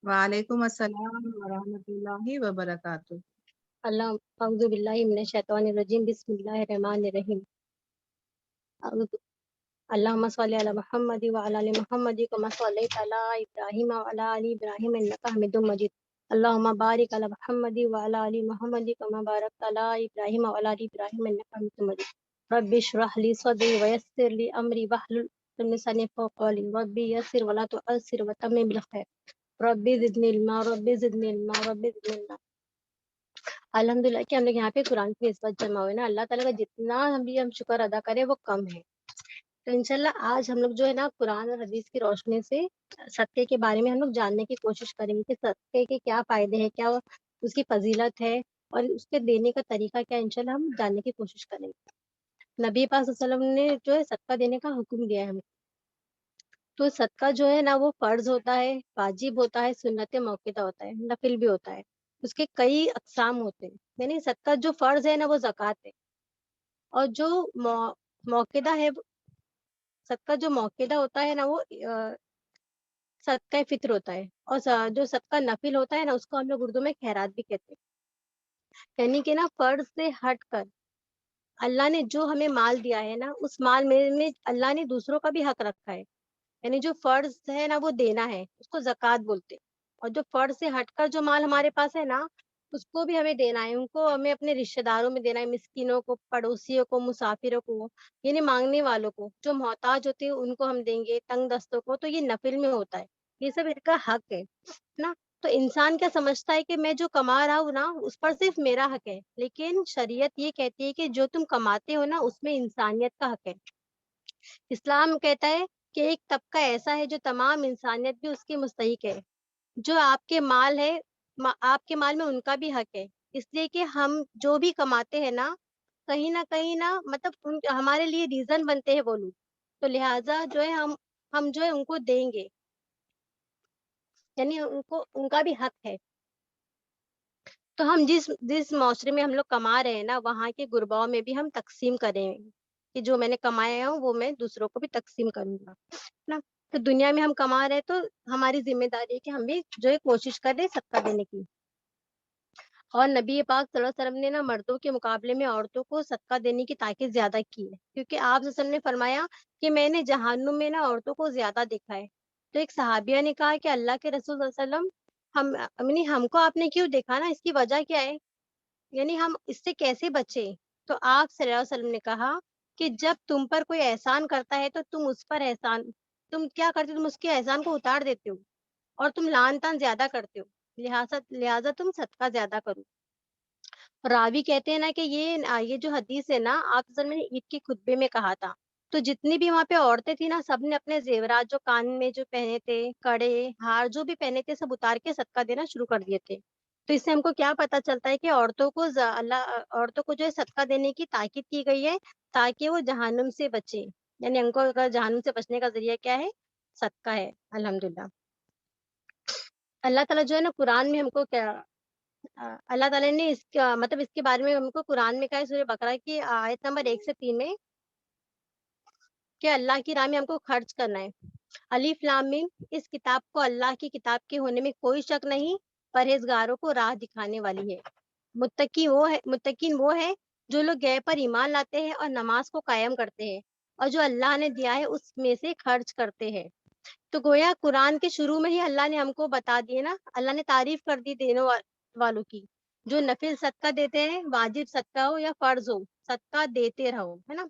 वालेकुम अस्सलाम वरहमतुल्लाहि वबरकातुह। अल्लाह अऊज़ु बिल्लाहि मिनश शैतानिर रजीम बिस्मिल्लाहिर रहमानिर रहीम। अल्लाहुम्मा सल्लि अला मुहम्मदि व अला आलि मुहम्मदि कमा सल्लैता अला इब्राहीम व अला आलि इब्राहीम इन्नका हमीदुम मजीद। अल्लाहुम्मा बारिक अला मुहम्मदि व अला आलि मुहम्मदि कमा बारकता अला इब्राहीम व अला आलि इब्राहीम इन्नका हमीदुम मजीद। रब्बि इश्रह ली सदरी व यस्सिर ली अमरी वहलुल उक़दतम मिन लिसानी यफ़क़हू क़ौली रब्बी यस्सिर व ला तुअस्सिर व तम्मिम बिल खैर रब्बी ज़िदनी इल्मा रब्बी ज़िदनी इल्मा रब्बी ज़िदनी इल्मा। अल्हम्दुलिल्लाह कि हम लोग यहाँ पे कुरान की निस्बत जमा हुए ना, अल्लाह ताला का जितना हम शुक्र अदा करें वो कम है। तो इंशाल्लाह आज हम लोग जो है ना कुरान और हदीस की रोशनी से सत्य के बारे में हम लोग जानने की कोशिश करेंगे कि सत्य के क्या फायदे हैं, क्या उसकी फजीलत है और उसके देने का तरीका क्या है। इंशाल्लाह हम जानने की कोशिश करेंगे। नबी पाक सल्लल्लाहु अलैहि वसल्लम ने जो है सदका देने का हुक्म दिया है हमें। तो सदका जो है ना वो फर्ज होता है, वाजिब होता है, सुन्नत मौक़ूदा होता है, नफिल भी होता है। उसके कई अक़साम होते हैं। यानी सदका जो फर्ज है ना वो ज़कात है और जो मौक़ूदा है, सदका जो मौक़ूदा होता है ना वो सदका फ़ित्र होता है और जो सदका नफिल होता है ना उसको हम लोग उर्दू में खैरात भी कहते हैं। यानी कि ना फर्ज से हटकर अल्लाह ने जो हमें माल दिया है ना उस माल में अल्लाह ने दूसरों का भी हक रखा है। यानी जो फर्ज है ना वो देना है उसको ज़कात बोलते हैं और जो फर्ज से हटकर जो माल हमारे पास है ना उसको भी हमें देना है। उनको हमें अपने रिश्तेदारों में देना है, मिस्किनों को, पड़ोसियों को, मुसाफिरों को, यानी मांगने वालों को, जो मोहताज होते हैं उनको हम देंगे, तंग दस्तों को। तो ये नफिल में होता है, ये सब इनका हक है ना। तो इंसान क्या समझता है कि मैं जो कमा रहा हूँ ना उस पर सिर्फ मेरा हक है, लेकिन शरीयत ये कहती है कि जो तुम कमाते हो ना उसमें इंसानियत का हक है। इस्लाम कहता है कि एक तबका ऐसा है जो तमाम इंसानियत भी उसकी मुस्तहिक है। जो आपके माल है, आपके माल में उनका भी हक है। इसलिए कि हम जो भी कमाते हैं ना कहीं ना मतलब हमारे लिए रीजन बनते हैं वो लोग। तो लिहाजा जो है हम जो है उनको देंगे, यानी उनको उनका भी हक है। तो हम जिस जिस माशरे में हम लोग कमा रहे हैं ना वहाँ के गुरबाओं में भी हम तकसीम करें कि जो मैंने कमाया हो वो मैं दूसरों को भी तकसीम करूंगा ना। तो दुनिया में हम कमा रहे हैं तो हमारी जिम्मेदारी है कि हम भी जो है कोशिश करें सदका देने की। और नबी पाक सल्लल्लाहु अलैहि वसल्लम ने ना मर्दों के मुकाबले में औरतों को सदका देने की ताकीद ज्यादा की है, क्योंकि आप सल्लल्लाहु अलैहि वसल्लम ने फरमाया कि मैंने जहन्नुम में ना औरतों को ज्यादा देखा है। तो एक सहाबिया ने कहा कि अल्लाह के रसूल सल्लल्लाहु अलैहि वसल्लम, हम यानी हमको आपने क्यों देखा ना, इसकी वजह क्या है, यानी हम इससे कैसे बचे। तो आप सल्लल्लाहु अलैहि वसल्लम ने कहा कि जब तुम पर कोई एहसान करता है तो तुम उस पर एहसान, तुम क्या करते हो, तुम उसके एहसान को उतार देते हो और तुम लान तान ज्यादा करते हो, लिहाजा लिहाजा तुम सदका ज्यादा करो। रावी कहते हैं ना कि ये जो हदीस है ना आप असल में ईद के खुतबे में कहा था। तो जितनी भी वहां पे औरतें थी ना सबने अपने जेवरात जो कान में जो पहने थे, कड़े हार जो भी पहने थे सब उतार के सदका देना शुरू कर दिए थे। तो इससे हमको क्या पता चलता है कि औरतों को जो है सदका देने की ताकीद की गई है ताकि वो जहन्नुम से बचे। यानी हमको अगर जहन्नुम से बचने का जरिया क्या है, सदका है। अल्हम्दुलिल्लाह। अल्लाह ताला जो है ना कुरान में हमको क्या, अल्लाह ताला ने इसका मतलब इसके बारे में हमको कुरान में कहा है सूरह बकरा की आयत नंबर 1 से 3 में कि अल्लाह की राह में हमको खर्च करना है। अलिफ लाम मीम, इस किताब को अल्लाह की किताब के होने में कोई शक नहीं, परहेजगारों को राह दिखाने वाली है। मुत्तकीन वो है जो लोग गैब पर ईमान लाते हैं और नमाज को कायम करते हैं और जो अल्लाह ने दिया है उसमें से खर्च करते हैं। तो गोया कुरान के शुरू में ही अल्लाह ने हमको बता दिए ना, अल्लाह ने तारीफ कर दी वालों की, जो नफिल सदका देते हैं, वाजिब सदका हो या फर्ज हो, सदका देते रहो, है ना।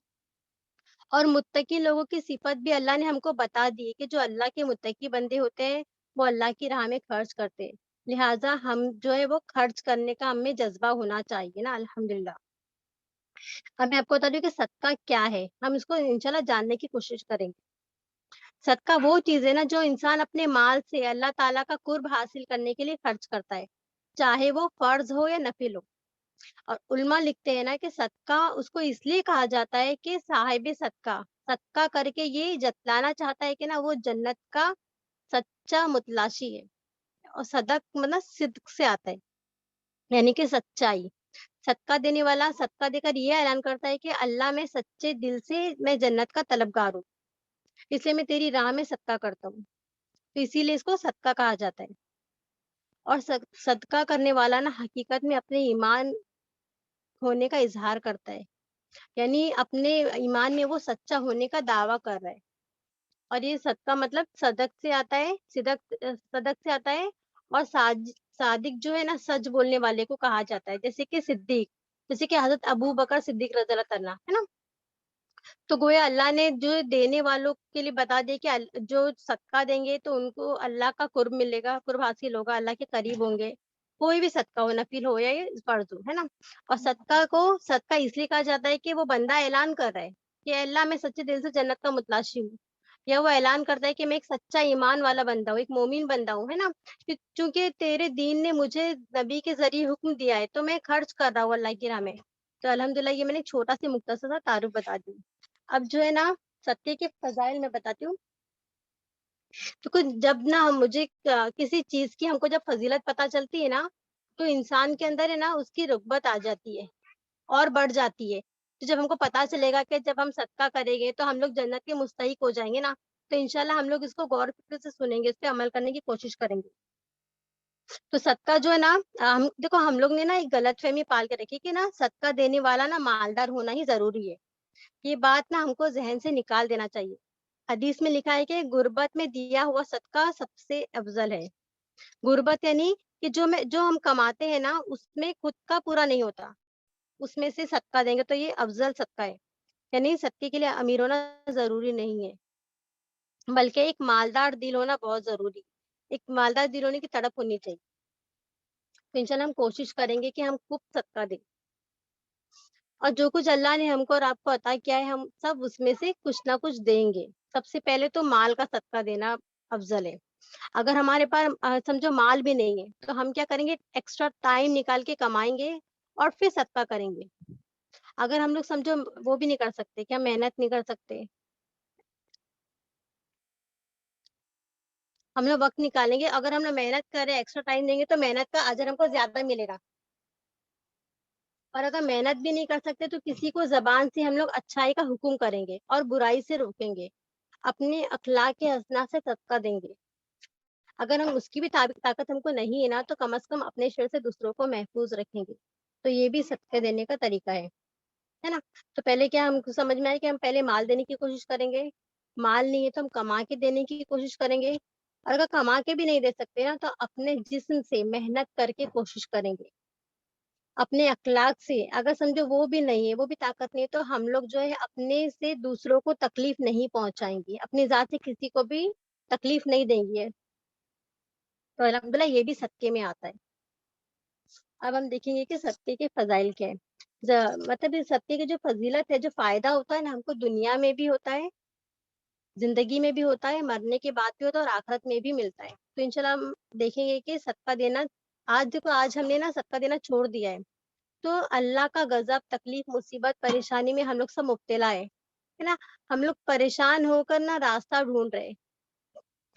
और मुत्तकी लोगों की सिफत भी अल्लाह ने हमको बता दी है कि जो अल्लाह के मुत्तकी बंदे होते हैं वो अल्लाह की राह में खर्च करते हैं। लिहाजा हम जो है वो खर्च करने का हमें जज्बा होना चाहिए ना। अल्हम्दुलिल्लाह। अब मैं आपको बता दूं कि सदका क्या है, हम इसको इंशाल्लाह जानने की कोशिश करेंगे। सदका वो चीज है ना जो इंसान अपने माल से अल्लाह ताला का कुर्ब हासिल करने के लिए खर्च करता है, चाहे वो फर्ज हो या नफिल हो। और उल्मा लिखते हैं ना कि सदका उसको इसलिए कहा जाता है कि साहिब सदका सदका करके ये जतलाना चाहता है कि ना वो जन्नत का सच्चा मुतलाशी है। और सदक मतलब सिद्क से आता है, यानी कि सच्चाई। सदका देने वाला सदका देकर ये ऐलान करता है कि अल्लाह मैं सच्चे दिल से मैं जन्नत का तलबगार हूँ, इसलिए मैं तेरी राह में सदका करता हूँ। तो इसीलिए इसको सदका कहा जाता है। اور صدقہ کرنے والا نا حقیقت میں اپنے ایمان ہونے کا اظہار کرتا ہے، یعنی اپنے ایمان میں وہ سچا ہونے کا دعویٰ کر رہا ہے. اور یہ صدقہ مطلب صدق سے آتا ہے، صدق سے آتا ہے. اور صادق جو ہے نا سچ بولنے والے کو کہا جاتا ہے، جیسے کہ صدیق، جیسے کہ حضرت ابو بکر صدیق رضی اللہ تعالیٰ ہے نا. تو گویا اللہ نے جو دینے والوں کے لیے بتا دیا کہ جو صدقہ دیں گے تو ان کو اللہ کا قرب ملے گا، قرب حاصل ہوگا، اللہ کے قریب ہوں گے. کوئی بھی صدقہ ہو، نفل ہو یا یہ فرض ہو، ہے نا. اور صدقہ اس لیے کہا جاتا ہے کہ وہ بندہ اعلان کر رہا ہے کہ اے اللہ میں سچے دل سے جنت کا متلاشی ہوں، یا وہ اعلان کرتا ہے کہ میں ایک سچا ایمان والا بندہ ہوں، ایک مومن بندہ ہوں، ہے نا. چونکہ تیرے دین نے مجھے نبی کے ذریعے حکم دیا ہے تو میں خرچ کر رہا ہوں اللہ کی راہ میں. تو الحمدللہ یہ میں نے چھوٹا سے مختصر سا تعارف بتا دی. اب جو ہے نا صدقے کے فضائل میں بتاتی ہوں. تو جب نا مجھے کسی چیز کی ہم کو جب فضیلت پتہ چلتی ہے نا تو انسان کے اندر ہے نا اس کی رغبت آ جاتی ہے اور بڑھ جاتی ہے. تو جب ہم کو پتہ چلے گا کہ جب ہم صدقہ کریں گے تو ہم لوگ جنت کے مستحق ہو جائیں گے نا، تو انشاءاللہ ہم لوگ اس کو غور و فکر سے سنیں گے، اس پہ عمل کرنے کی کوشش کریں گے. تو صدقہ جو ہے نا ہم دیکھو ہم لوگ نے نا ایک غلط فہمی پال کے رکھی کہ نا صدقہ دینے والا نا مالدار ہونا ہی ضروری ہے. یہ بات نا ہم کو ذہن سے نکال دینا چاہیے. حدیث میں لکھا ہے کہ غربت میں دیا ہوا صدقہ سب سے افضل ہے. غربت یعنی کہ جو ہم کماتے ہیں نا اس میں خود کا پورا نہیں ہوتا، اس میں سے صدقہ دیں گے تو یہ افضل صدقہ ہے. یعنی صدقے کے لیے امیر ہونا ضروری نہیں ہے، بلکہ ایک مالدار دل ہونا بہت ضروری ہے. ایک مالدار دل ہونے کی تڑپ ہونی چاہیے. تو انشاءاللہ ہم کوشش کریں گے کہ ہم خوب صدقہ دیں، اور جو کچھ اللہ نے ہم کو اور آپ کو عطا کیا ہے ہم سب اس میں سے کچھ نہ کچھ دیں گے. سب سے پہلے تو مال کا صدقہ دینا افضل ہے. اگر ہمارے پاس سمجھو مال بھی نہیں ہے تو ہم کیا کریں گے، ایکسٹرا ٹائم نکال کے کمائیں گے اور پھر صدقہ کریں گے. اگر ہم لوگ سمجھو وہ بھی نہیں کر سکتے، کیا محنت نہیں کر سکتے، ہم لوگ وقت نکالیں گے، اگر ہم لوگ محنت کریں ایکسٹرا ٹائم دیں گے تو محنت کا اجر ہم کو زیادہ ملے گا. اور اگر محنت بھی نہیں کر سکتے تو کسی کو زبان سے ہم لوگ اچھائی کا حکم کریں گے اور برائی سے روکیں گے، اپنے اخلاق کے حسنہ سے صدقہ دیں گے. اگر ہم اس کی بھی طاقت ہم کو نہیں ہے نا تو کم از کم اپنے شر سے دوسروں کو محفوظ رکھیں گے. تو یہ بھی صدقے دینے کا طریقہ ہے نا. تو پہلے کیا ہم کو سمجھ میں آئے کہ ہم پہلے مال دینے کی کوشش کریں گے، مال نہیں ہے تو ہم کما کے دینے کی کوشش کریں گے، اور اگر کما کے بھی نہیں دے سکتے نا تو اپنے جسم سے محنت کر کے کوشش کریں گے، اپنے اخلاق سے. اگر سمجھو وہ بھی نہیں ہے، وہ بھی طاقت نہیں ہے، تو ہم لوگ جو ہے اپنے سے دوسروں کو تکلیف نہیں پہنچائیں گے، اپنی ذات سے کسی کو بھی تکلیف نہیں دیں گے. تو الحمدللہ یہ بھی صدقے میں آتا ہے. اب ہم دیکھیں گے کہ صدقے کے فضائل کیا ہے. مطلب یہ صدقے کی جو فضیلت ہے، جو فائدہ ہوتا ہے نا ہم کو دنیا میں بھی ہوتا ہے، زندگی میں بھی ہوتا ہے، مرنے کے بعد بھی ہوتا ہے، اور آخرت میں بھی ملتا ہے. تو انشاءاللہ ہم دیکھیں گے کہ صدقہ دینا، آج دیکھو آج ہم نے نا صدقہ دینا چھوڑ دیا ہے تو اللہ کا غضب، تکلیف، مصیبت، پریشانی میں ہم لوگ سب مبتلا ہے نا. ہم لوگ پریشان ہو کر نا راستہ ڈھونڈ رہے.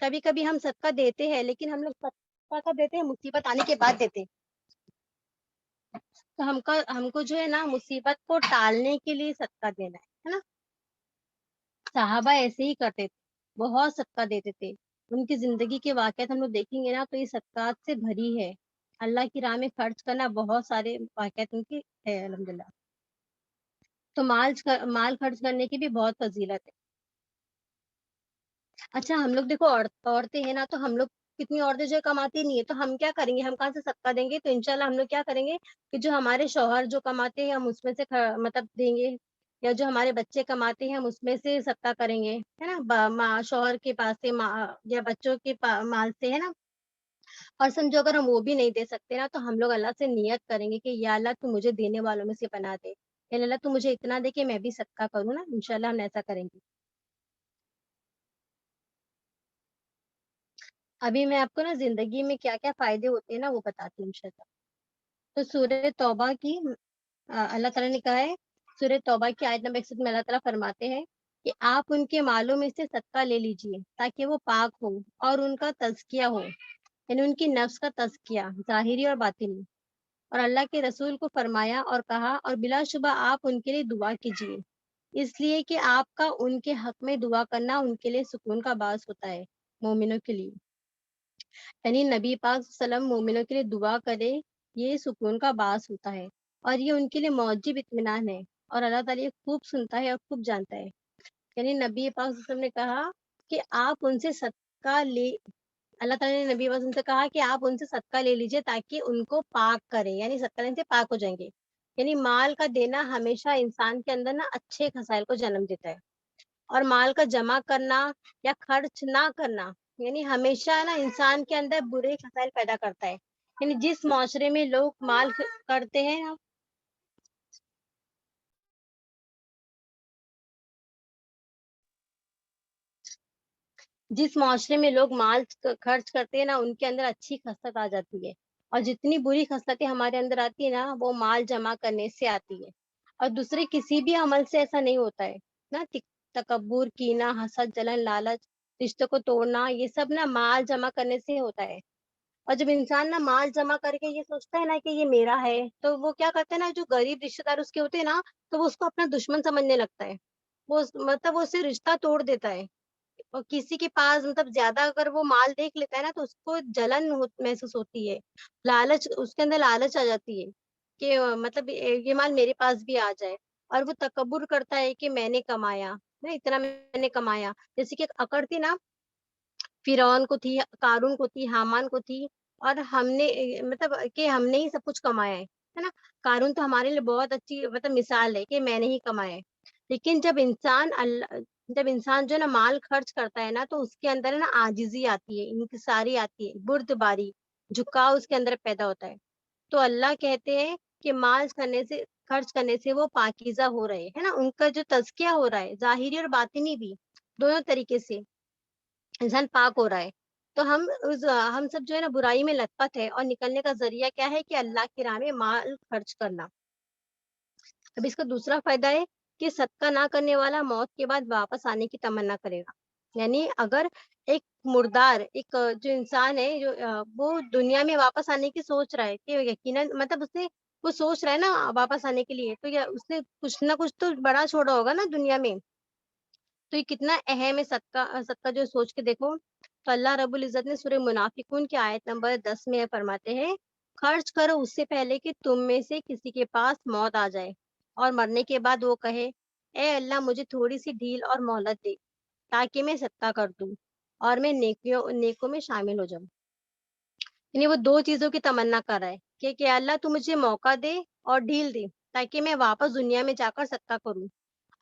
کبھی کبھی ہم صدقہ دیتے ہیں لیکن ہم لوگ صدقہ کب دیتے ہیں، مصیبت آنے کے بعد دیتے ہیں. تو ہم کو جو ہے نا مصیبت کو ٹالنے کے لیے صدقہ دینا ہے نا. صحابہ ایسے ہی کرتے تھے، بہت صدقہ دیتے تھے. ان کی زندگی کے واقعات ہم لوگ دیکھیں گے نا تو یہ صدقات سے بھری ہے. اللہ کی راہ میں خرچ کرنا، بہت سارے واقعات ان کی ہے الحمدللہ. تو مال خرچ کرنے کی بھی بہت فضیلت ہے. اچھا ہم لوگ دیکھو عورتیں ہیں نا، تو ہم لوگ کتنی عورتیں جو کماتی نہیں ہے تو ہم کیا کریں گے، ہم کہاں سے صدقہ دیں گے. تو انشاءاللہ ہم لوگ کیا کریں گے کہ جو ہمارے شوہر جو کماتے ہیں ہم اس میں سے مطلب دیں گے، یا جو ہمارے بچے کماتے ہیں ہم اس میں سے صدقہ کریں گے، ہے نا. شوہر کے پاس سے یا بچوں کے مال سے، ہے نا. اور سمجھو اگر ہم وہ بھی نہیں دے سکتے نا تو ہم لوگ اللہ سے نیت کریں گے کہ یا اللہ تو مجھے دینے والوں میں سے بنا دے، یا اللہ تو مجھے اتنا دے کہ میں بھی صدقہ کروں نا. انشاءاللہ ہم ایسا کریں گے. ابھی میں آپ کو نا زندگی میں کیا کیا فائدے ہوتے ہیں نا وہ بتاتی ہوں انشاءاللہ. تو سورہ توبہ کی اللہ تعالیٰ نے کہا ہے، سورہ توبہ کی آیت نمبر 61 میں اللہ تعالیٰ فرماتے ہیں کہ آپ ان کے مالوں میں سے صدقہ لے لیجئے تاکہ وہ پاک ہو اور ان کا تزکیہ ہو، یعنی ان کی نفس کا تزکیہ ظاہری اور باطنی. اور اللہ کے رسول کو فرمایا اور کہا، اور بلا شبہ آپ ان کے لیے دعا کیجیے، اس لیے کہ آپ کا ان کے حق میں دعا کرنا ان کے لیے سکون کا باعث ہوتا ہے، مومنوں کے لیے. यानी नबी पाक सल्लम मोमिनों के लिए दुआ करे, ये सुकून का बास होता है और ये उनके लिए मौजिब इत्मीनान है। और अल्लाह ताला ये खूब सुनता है और खूब जानता है। यानी नबी पाक सल्लम ने कहा कि आप उनसे सदका ले, अल्लाह ताला ने नबी वसल्लम से कहा कि आप उनसे सदका ले लीजिए ताकि उनको पाक करें, यानी सदका लेने से पाक हो जाएंगे। यानी माल का देना हमेशा इंसान के अंदर ना अच्छे खसाइल को जन्म देता है, और माल का जमा करना या खर्च ना करना यानी हमेशा ना इंसान के अंदर बुरे खसाइल पैदा करता है। यानी जिस माशरे में लोग माल करते हैं ना, जिस माशरे में लोग माल खर्च करते हैं ना, उनके अंदर अच्छी खसलत आ जाती है। और जितनी बुरी खसलतें हमारे अंदर आती है ना, वो माल जमा करने से आती है। और दूसरे किसी भी अमल से ऐसा नहीं होता है ना। तकब्बुर, कीना, हसद, जलन, लालच, रिश्तों को तोड़ना, ये सब ना माल जमा करने से होता है। और जब इंसान ना माल जमा करके ये सोचता है ना कि ये मेरा है, तो वो क्या करता है ना, जो गरीब रिश्तेदार उसके होते हैं ना, तो वो उसको अपना दुश्मन समझने लगता है। मतलब वो उससे रिश्ता तोड़ देता है। और किसी के पास मतलब ज्यादा अगर वो माल देख लेता है ना, तो उसको जलन महसूस होती है। लालच, उसके अंदर लालच आ जाती है कि मतलब ये माल मेरे पास भी आ जाए। और वो तकब्बुर करता है कि मैंने कमाया ना, इतना मैंने कमाया। जैसे कि एक अकड़ थी ना, फिरौन को थी, कारून को थी, हामान को थी। और हमने मतलब कि हमने ही सब कुछ कमाया है ना। कारून तो हमारे लिए बहुत अच्छी मतलब मिसाल है कि मैंने ही कमाया है। लेकिन जब इंसान जो है ना माल खर्च करता है ना, तो उसके अंदर है ना आजिजी आती है, इंकिसारी आती है, बुर्दबारी, झुकाव उसके अंदर पैदा होता है। तो अल्लाह कहते हैं कि माल करने से, खर्च करने से वो पाकीज़ा हो रहे है ना, उनका जो तज़किया हो रहा है, ज़ाहिरी और बातिनी भी, दोनों तरीके से इंसान पाक हो रहा है। तो हम सब जो है ना बुराई में लतपत है, और निकलने का जरिया क्या है कि अल्लाह की राह में माल खर्च करना। अब इसका दूसरा फायदा है कि सदका ना करने वाला मौत के बाद वापस आने की तमन्ना करेगा। यानी अगर एक मुर्दार, एक जो इंसान है, जो वो दुनिया में वापस आने की सोच रहा है, कि यकीनन मतलब उसने, वो सोच रहा है ना वापस आने के लिए, तो या उसने कुछ ना कुछ तो बड़ा छोड़ा होगा ना दुनिया में। तो ये कितना अहम है सदका। सदका जो सोच के देखो, तो अल्लाह रब्बुल इज्जत ने सूरह मुनाफिकून की आयत नंबर 10 में फरमाते हैं, खर्च करो उससे पहले कि तुम में से किसी के पास मौत आ जाए और मरने के बाद वो कहे, ए अल्लाह मुझे थोड़ी सी ढील और मोहलत दे ताकि मैं सदका कर दूं और मैं नेकों में शामिल हो जाऊं। यानी वो दो चीजों की तमन्ना कर रहा है कि अल्लाह तू मुझे मौका दे और ढील दे, ताकि मैं वापस दुनिया में जाकर सदका करूं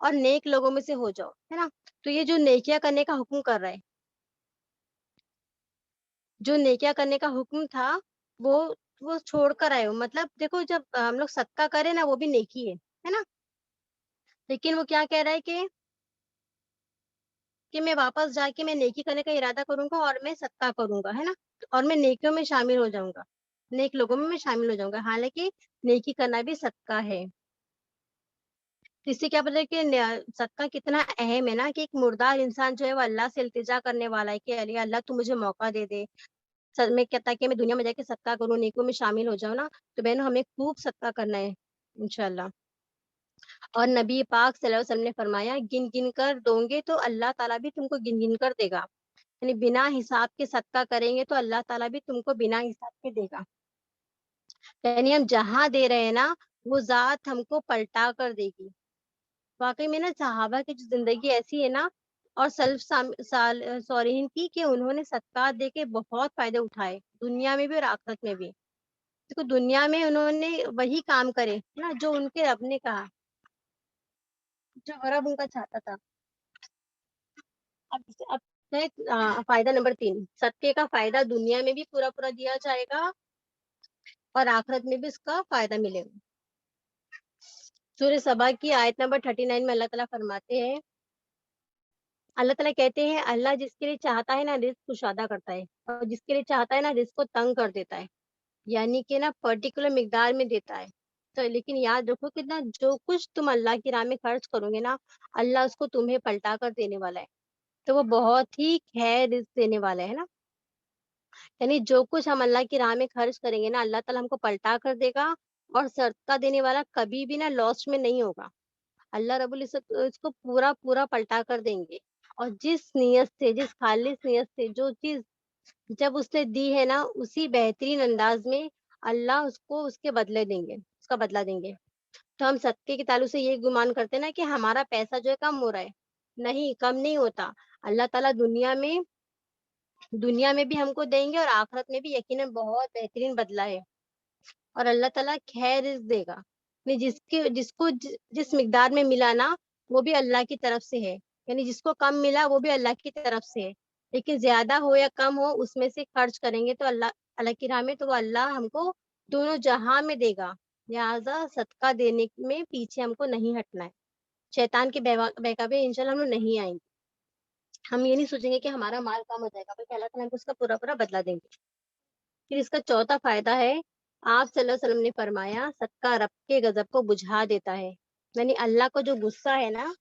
और नेक लोगों में से हो जाओ, है ना। तो ये जो नेकिया करने का हुक्म कर रहा है, जो नेकिया करने का हुक्म था, वो वो छोड़ कर आए हो। मतलब देखो, जब हम लोग सदका करें ना, वो भी नेकी है ना। लेकिन वो क्या कह रहा है कि मैं वापस जाके मैं नेकी करने का इरादा करूंगा और मैं सदका करूंगा, है ना। और मैं नेकियों में शामिल हो जाऊंगा, नेक लोगों में मैं शामिल हो जाऊंगा, हालांकि नेकी करना भी सदका है। तो इससे क्या पता है कि सदका कितना अहम है ना, कि एक मुर्दार इंसान जो है वो अल्लाह से इल्तिजा करने वाला है कि अरे अल्लाह तू मुझे मौका दे दे। सर में कहता है कि मैं दुनिया में जाके सदका करूँ, नेकियों में शामिल हो जाऊँ ना। तो बहनों, हमें खूब सदका करना है इंशाल्लाह। और नबी पाक सल्लल्लाहु अलैहि वसल्लम ने फरमाया, गिन गिन कर दोगे तो अल्लाह ताला भी तुमको गिन गिन कर देगा। यानी बिना हिसाब के सदका करेंगे तो अल्लाह ताला भी तुमको बिना हिसाब के देगा। यानी हम जहाँ दे रहे हैं ना, वो जात हमको पलटा कर देगी। वाकई में ना सहाबा की जो जिंदगी ऐसी है ना, और सॉलिहीन की, कि उन्होंने सदका दे के बहुत फायदे उठाए, दुनिया में भी और आखिरत में भी। देखो, दुनिया में उन्होंने वही काम करे ना जो उनके रब ने कहा, जो रब उनका चाहता था। अब है फायदा नंबर 3, सदके का फायदा दुनिया में भी पूरा पूरा दिया जाएगा और आखिरत में भी इसका फायदा मिलेगा। सूर्य सबा की आयत नंबर 39 में अल्लाह ताला फरमाते हैं, अल्लाह ताला कहते हैं, अल्लाह जिसके लिए चाहता है ना रिस्क कुशादा करता है, और जिसके लिए चाहता है ना रिस्क को तंग कर देता है। यानी कि ना पर्टिकुलर मिकदार में देता है। तो लेकिन याद रखो कि ना जो कुछ तुम अल्लाह की राह में खर्च करोगे ना, अल्लाह उसको तुम्हें पलटा कर देने वाला है। तो वो बहुत ही खैर रिस्क देने वाला है ना। यानी जो कुछ हम अल्लाह की राह में खर्च करेंगे ना, अल्लाह ताला हमको पलटा कर देगा। और सदका देने वाला कभी भी ना लॉस में नहीं होगा। अल्लाह रब्बुल इज्जत इसको पूरा पूरा पलटा कर देंगे। और जिस नियत से, जिस खालिस नियत से जो चीज जब उसने दी है ना, उसी बेहतरीन अंदाज में अल्लाह उसको उसके बदले देंगे, उसका बदला देंगे। तो हम सदके के ताल्लुक से ये गुमान करते हैं ना कि हमारा पैसा जो है कम हो रहा है, नहीं, कम नहीं होता। अल्लाह ताला दुनिया में भी हमको देंगे और आखिरत में भी यकीनन बहुत बेहतरीन बदला है। और अल्लाह ताला खैर रिज़्क देगा। नहीं, जिसको जिस मिकदार में मिला ना, वो भी अल्लाह की तरफ से है। यानी जिसको कम मिला वो भी अल्लाह की तरफ से है। लेकिन ज़्यादा हो या कम हो, उसमें से खर्च करेंगे तो अल्लाह अल्लाह की राह में, तो वो अल्लाह हमको दोनों जहां में देगा। लिहाजा सदका देने में पीछे हमको नहीं हटना है। शैतान के बहकावे इंशाल्लाह हम लोग नहीं आएंगे। हम ये नहीं सोचेंगे कि हमारा माल कम हो जाएगा, बल्कि अल्लाह ताला हमको उसका पूरा पूरा बदला देंगे। फिर इसका चौथा फायदा है, आप सल्लल्लाहु अलैहि वसल्लम ने फरमाया, सदका रब के गजब को बुझा देता है। यानी अल्लाह को जो गुस्सा है ना,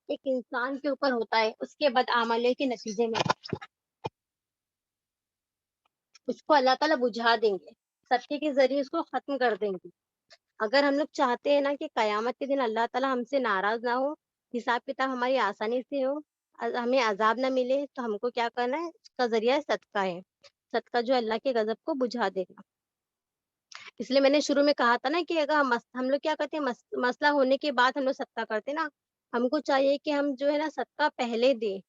एक इंसान के ऊपर होता है उसके बदआमली के नतीजे में, उसको अल्लाह ताला बुझा देंगे, सदके के जरिए उसको खत्म कर देंगे। अगर हम लोग चाहते हैं ना कि कयामत के दिन अल्लाह ताला हमसे नाराज ना हो, हिसाब किताब हमारी आसानी से हो, हमें अजाब ना मिले, तो हमको क्या करना है, इसका जरिया सदका है। सदका जो अल्लाह के गजब को बुझा देगा। इसलिए मैंने शुरू में कहा था ना कि अगर हम लोग क्या करते हैं, मसला होने के बाद हम लोग सदका करते हैं ना, हमको चाहिए कि हम जो है ना सदका पहले दें।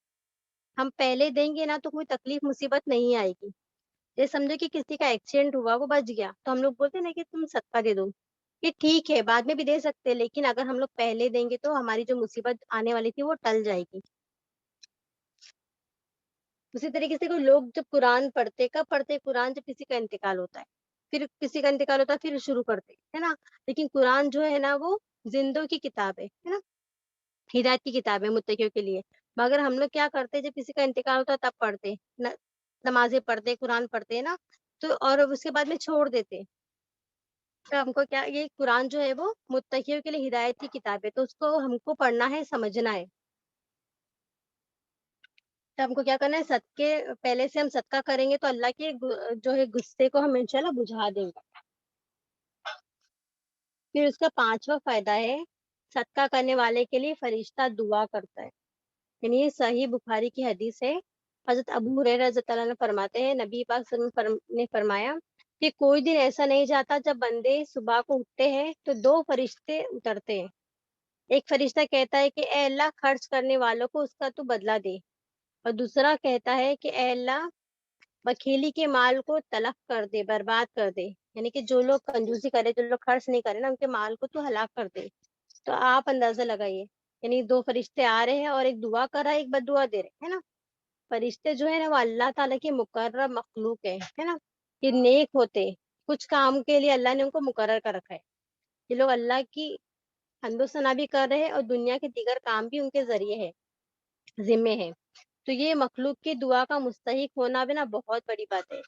हम पहले देंगे ना तो कोई तकलीफ मुसीबत नहीं आएगी। जैसे समझो कि किसी का एक्सीडेंट हुआ, वो बच गया, तो हम लोग बोलते हैं ना कि तुम सदका दे दो। ये ठीक है, बाद में भी दे सकते हैं, लेकिन अगर हम लोग पहले देंगे तो हमारी जो मुसीबत आने वाली थी वो टल जाएगी। उसी तरीके से कोई लोग जब कुरान पढ़ते, कब पढ़ते, कुरान जब किसी का इंतकाल होता है, फिर किसी का इंतकाल होता है, फिर शुरू करते, है ना। लेकिन कुरान जो है ना, वो जिंदों की किताब है ना, हिदायत की किताब है मुत्तकियों के लिए। मगर हम लोग क्या करते हैं, जब किसी का इंतकाल होता है तब पढ़ते नमाजें पढ़ते, कुरान पढ़ते हैं ना, तो और उसके बाद में छोड़ देते। तो हमको क्या, ये कुरान जो है वो मुत्तकियों के लिए हिदायत की किताब है, तो उसको हमको पढ़ना है, समझना है। तो हमको क्या करना है, सदके पहले से हम सदका करेंगे तो अल्लाह के जो है गुस्से को हम इंशाल्लाह बुझा देंगे। फिर उसका पांचवा फायदा है, सदका करने वाले के लिए फरिश्ता दुआ करता है। यानी ये सही बुखारी की हदीस है। हजरत अबू हुरैरा रज़ी अल्लाह अन्हु फरमाते हैं, नबी पाक सल्लल्लाहु अलैहि वसल्लम ने फरमाया कि कोई दिन ऐसा नहीं जाता जब बंदे सुबह को उठते हैं तो दो फरिश्ते उतरते हैं। एक फरिश्ता कहता है कि ए अल्लाह, खर्च करने वालों को उसका तू बदला दे। और दूसरा कहता है कि ए अल्लाह, बखीली के माल को तलफ कर दे, बर्बाद कर दे। यानी कि जो लोग कंजूसी करे, जो लोग खर्च नहीं करे ना, उनके माल को तू हलाक कर दे। तो आप अंदाजा लगाइए, यानी दो फरिश्ते आ रहे हैं और एक दुआ कर रहा है, एक बददुआ दे रहे है ना। फरिश्ते जो है ना, वो अल्लाह ताला के मुकर्रम मखलूक है ना। ये नेक होते, कुछ काम के लिए अल्लाह ने उनको मुकर्रर कर रखा है। ये लोग अल्लाह की हम्दो सना भी कर रहे हैं और दुनिया के दीगर काम भी उनके जरिए है, जिम्मे है। तो ये मखलूक की दुआ का मुस्तहिक होना भी ना बहुत बड़ी बात है।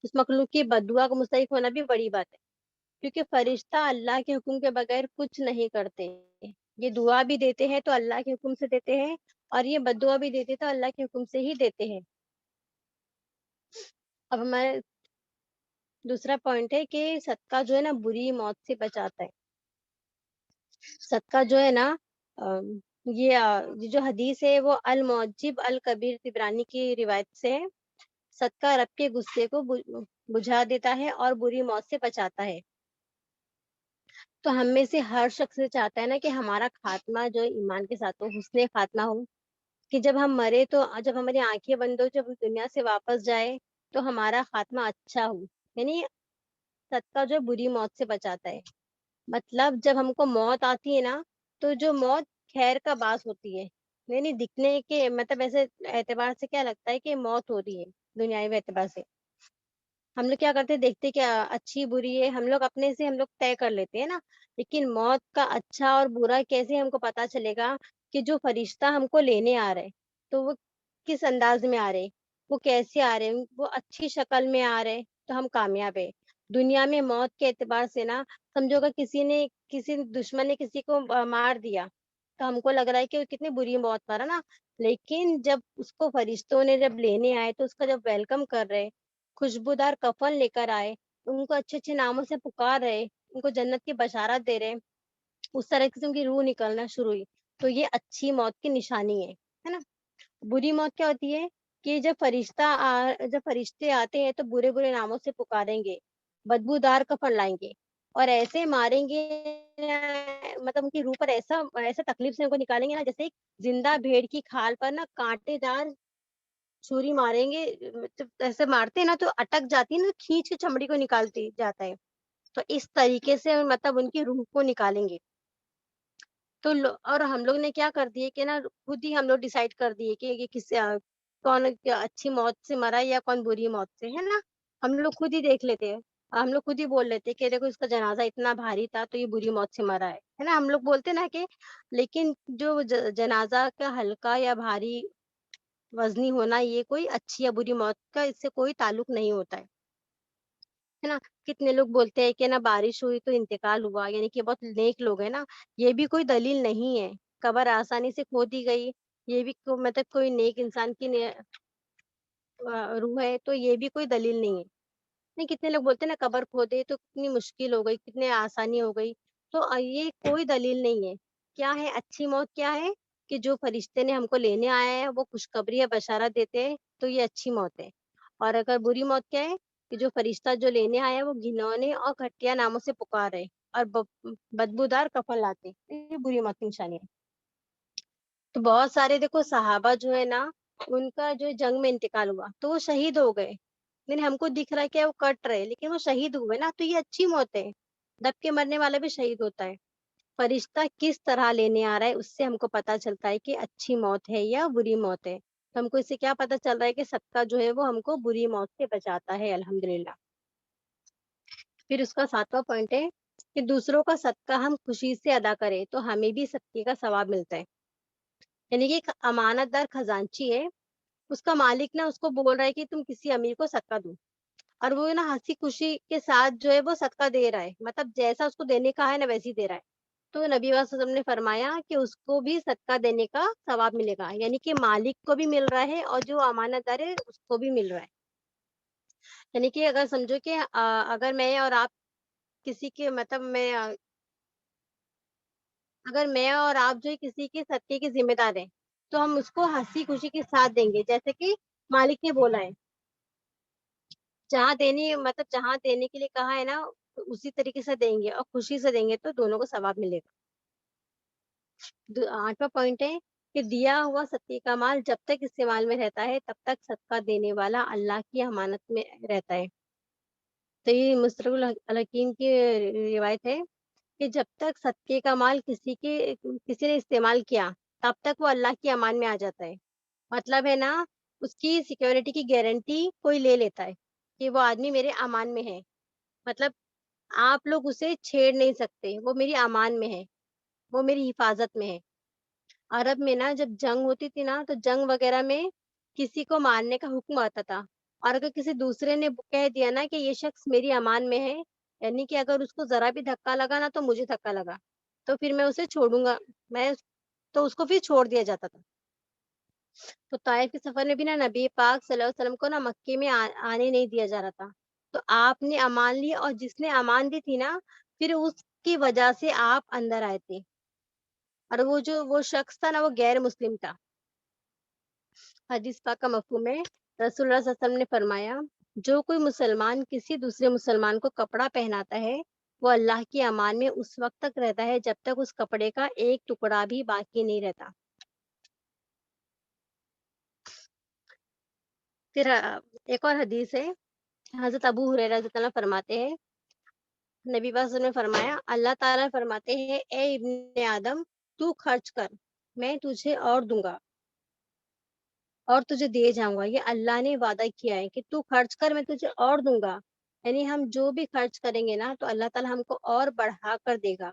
उस मखलूक की बददुआ का मुस्तहिक होना भी बड़ी बात है, क्योंकि फरिश्ता अल्लाह के हुक्म के बगैर कुछ नहीं करते। ये दुआ भी देते हैं तो अल्लाह के हुक्म से देते हैं, और ये बददुआ भी देते तो अल्लाह के हुक्म से ही देते हैं। अब हमारा दूसरा पॉइंट है कि सदका जो है ना बुरी मौत से बचाता है। सदका जो है ना, ये जो हदीस है वो अल मुअज्जिब अल कबीर तिबरानी की रिवायत से है। सदका रब के गुस्से को बुझा देता है और बुरी मौत से बचाता है। तो हम में से हर शख्स चाहता है ना कि हमारा खात्मा जो ईमान के साथ हो, हुस्ने खात्मा हो, कि जब हम मरे तो जब हमारी आंखें बंद हो, जब हम दुनिया से वापस जाए तो हमारा खात्मा अच्छा हो। यानी सदका जो बुरी मौत से बचाता है। मतलब जब हमको मौत आती है ना, तो जो मौत खैर का बास होती है। यानी दिखने के मतलब ऐसे एतबार से क्या लगता है कि मौत हो रही है, दुनियावी एतबार से हम लोग क्या करते हैं, देखते क्या अच्छी बुरी है, हम लोग अपने से हम लोग तय कर लेते हैं ना। लेकिन मौत का अच्छा और बुरा कैसे हमको पता चलेगा, कि जो फरिश्ता हमको लेने आ रहे, तो वो किस अंदाज में आ रहे, वो कैसे आ रहे, वो अच्छी शक्ल में आ रहे, तो हम कामयाब है। दुनिया में मौत के एतबार से ना, समझो अगर किसी दुश्मन ने किसी को मार दिया, तो हमको लग रहा है कि वो कितनी बुरी मौत मारा ना। लेकिन जब उसको फरिश्तों ने जब लेने आए, तो उसका जब वेलकम कर रहे, खुशबूदार कफन लेकर आए, उनको अच्छे अच्छे नामों से पुकार रहे, उनको जन्नत की बशारत दे रहे, उस तरह से उनकी रूह निकलना शुरू हुई। तो ये अच्छी मौत की निशानी है ना। बुरी मौत क्या होती है, کہ जब फरिश्ते आते हैं तो बुरे बुरे नामों से पुकारेंगे, बदबूदार कफन लाएंगे और ऐसे मारेंगे, मतलब उनकी रूह पर ऐसा ऐसा तकलीफ से उनको निकालेंगे ना, जैसे एक जिंदा भेड़ की खाल पर ना कांटेदार छुरी मारेंगे। जब ऐसे मारते हैं ना तो अटक जाती है ना, खींच के चमड़ी को निकालती जाता है। तो इस तरीके से मतलब उनकी रूह को निकालेंगे। तो और हम लोग ने क्या कर दिए कि ना खुद ही हम लोग डिसाइड कर दिए कि ये कौन अच्छी मौत से मरा है या कौन बुरी मौत से, है ना। हम लोग खुद ही देख लेते हैं, हम लोग खुद ही बोल लेते हैं कि देखो इसका जनाजा इतना भारी था तो ये बुरी मौत से मरा है ना। हम लोग बोलते ना कि लेकिन जो जनाजा का हल्का या भारी वजनी होना, ये कोई अच्छी या बुरी मौत का इससे कोई ताल्लुक नहीं होता है ना। कितने लोग बोलते हैं कि ना बारिश हुई तो इंतकाल हुआ, यानी कि बहुत नेक लोग हैं ना, ये भी कोई दलील नहीं है। कब्र आसानी से खोदी गई, ये भी मतलब कोई नेक इंसान की रूह है, तो ये भी कोई दलील नहीं है। नहीं, कितने लोग बोलते हैं ना कब्र खोदे तो कितनी मुश्किल हो गई, कितनी आसानी हो गई, तो ये कोई दलील नहीं है। क्या है अच्छी मौत, क्या है कि जो फरिश्ते ने हमको लेने आया है वो खुशखबरी या बशारत देते हैं, तो ये अच्छी मौत है। और अगर बुरी मौत क्या है कि जो फरिश्ता जो लेने आया है वो घिनौने और घटिया नामों से पुकार रहे और बदबूदार कफन लाते, तो ये बुरी मौत की निशानी है। तो बहुत सारे देखो सहाबा जो है ना, उनका जो जंग में इंतकाल हुआ तो वो शहीद हो गए, लेकिन हमको दिख रहा है कि वो कट रहे, लेकिन वो शहीद हुए ना, तो ये अच्छी मौत है। दब के मरने वाला भी शहीद होता है। फरिश्ता किस तरह लेने आ रहा है उससे हमको पता चलता है कि अच्छी मौत है या बुरी मौत है। तो हमको इससे क्या पता चल रहा है कि सदका जो है वो हमको बुरी मौत से बचाता है, अल्हम्दुलिल्लाह। फिर उसका 7वां पॉइंट है कि दूसरों का सदका हम खुशी से अदा करें तो हमें भी सदके का सवाब मिलता है। यानी कि एक अमानतदार खजांची है, उसका मालिक ना उसको बोल रहा है कि तुम किसी अमीर को सदका दो, और वो ना हंसी खुशी के साथ जो है वो सदका दे रहा है, मतलब जैसा उसको देने का है ना वैसे ही दे रहा है। तो नबी वसल्लम ने फरमाया कि उसको भी सदका देने का सवाब मिलेगा, यानी कि मालिक को भी मिल रहा है और जो अमानतदार है उसको भी मिल रहा है। यानी कि अगर समझो कि अगर मैं और आप किसी के मतलब अगर मैं और आप जो है किसी के सदके के जिम्मेदार हैं, तो हम उसको हंसी खुशी के साथ देंगे, जैसे कि मालिक ने बोला है। जहाँ देने के लिए कहा है ना, तो उसी तरीके से देंगे और खुशी से देंगे तो दोनों को सवाब मिलेगा। 8वां पॉइंट है कि दिया हुआ सदके का माल जब तक इस्तेमाल में रहता है तब तक सदका देने वाला अल्लाह की अमानत में रहता है। तो ये मुस्तरुल हकीम की रिवायत है कि जब तक सदके का माल किसी ने इस्तेमाल किया, तब तक वो अल्लाह की अमान में आ जाता है। मतलब है ना, उसकी सिक्योरिटी की गारंटी कोई ले लेता है कि वो आदमी मेरे अमान में है। मतलब आप लोग उसे छेड़ नहीं सकते, वो मेरी अमान में है, वो मेरी हिफाजत में है। अरब में ना जब जंग होती थी ना, तो जंग वगैरह में किसी को मारने का हुक्म आता था, और अगर किसी दूसरे ने कह दिया ना कि ये शख्स मेरी अमान में है, यानी कि अगर उसको जरा भी धक्का लगा ना तो मुझे धक्का लगा, तो फिर मैं उसे छोड़ूंगा, मैं तो उसको फिर छोड़ दिया जाता था। तो ताइफ के सफर में भी ना नबी पाक सल्लल्लाहु अलैहि वसल्लम को ना मक्के में आने नहीं दिया जा रहा था। तो आपने अमान लिया, और जिसने अमान दी थी ना, फिर उसकी वजह से आप अंदर आए थे, और वो शख्स था ना वो गैर मुस्लिम था। हदीस पाक का मफहूम है, रसूलुल्लाह सल्लल्लाहु अलैहि वसल्लम ने फरमाया, जो कोई मुसलमान किसी दूसरे मुसलमान को कपड़ा पहनाता है, वो अल्लाह की अमान में उस वक्त तक रहता है जब तक उस कपड़े का एक टुकड़ा भी बाकी नहीं रहता। फिर एक और हदीस है, हजरत अबू हुरैरा रज़ी अल्लाह अन्हु फरमाते हैं, नबी पाक सल्लल्लाहु अलैहि वसल्लम ने फरमाया, अल्लाह ताला फरमाते हैं, ए इब्ने आदम, तू खर्च कर, मैं तुझे और दूंगा और तुझे दिए जाऊंगा। ये अल्लाह ने वादा किया है कि तू खर्च कर, मैं तुझे और दूंगा। यानी हम जो भी खर्च करेंगे ना तो अल्लाह ताला हमको और बढ़ा कर देगा।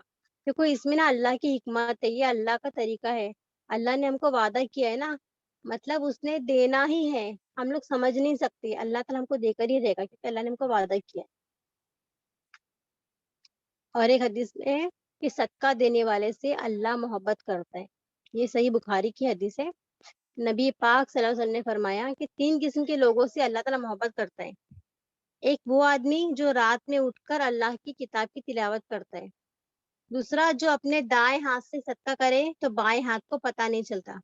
देखो इसमें ना अल्लाह की हिकमत है, ये अल्लाह का तरीका है। अल्लाह ने हमको वादा किया है ना, मतलब उसने देना ही है। हम लोग समझ नहीं सकते, अल्लाह ताला हमको देकर ही रहेगा क्योंकि अल्लाह ने हमको वादा किया है। और एक हदीस में है कि सदका देने वाले से अल्लाह मोहब्बत करता है। ये सही बुखारी की हदीस है। नबी पाक सल्लल्लाहु अलैहि वसल्लम ने फरमाया कि 3 किस्म के लोगों से अल्लाह ताला मोहब्बत करता है। एक वो आदमी जो रात में उठकर अल्लाह की किताब की तिलावत करता है। दूसरा जो अपने दाएं हाथ से सदका करे तो बाएं हाथ को पता नहीं चलता।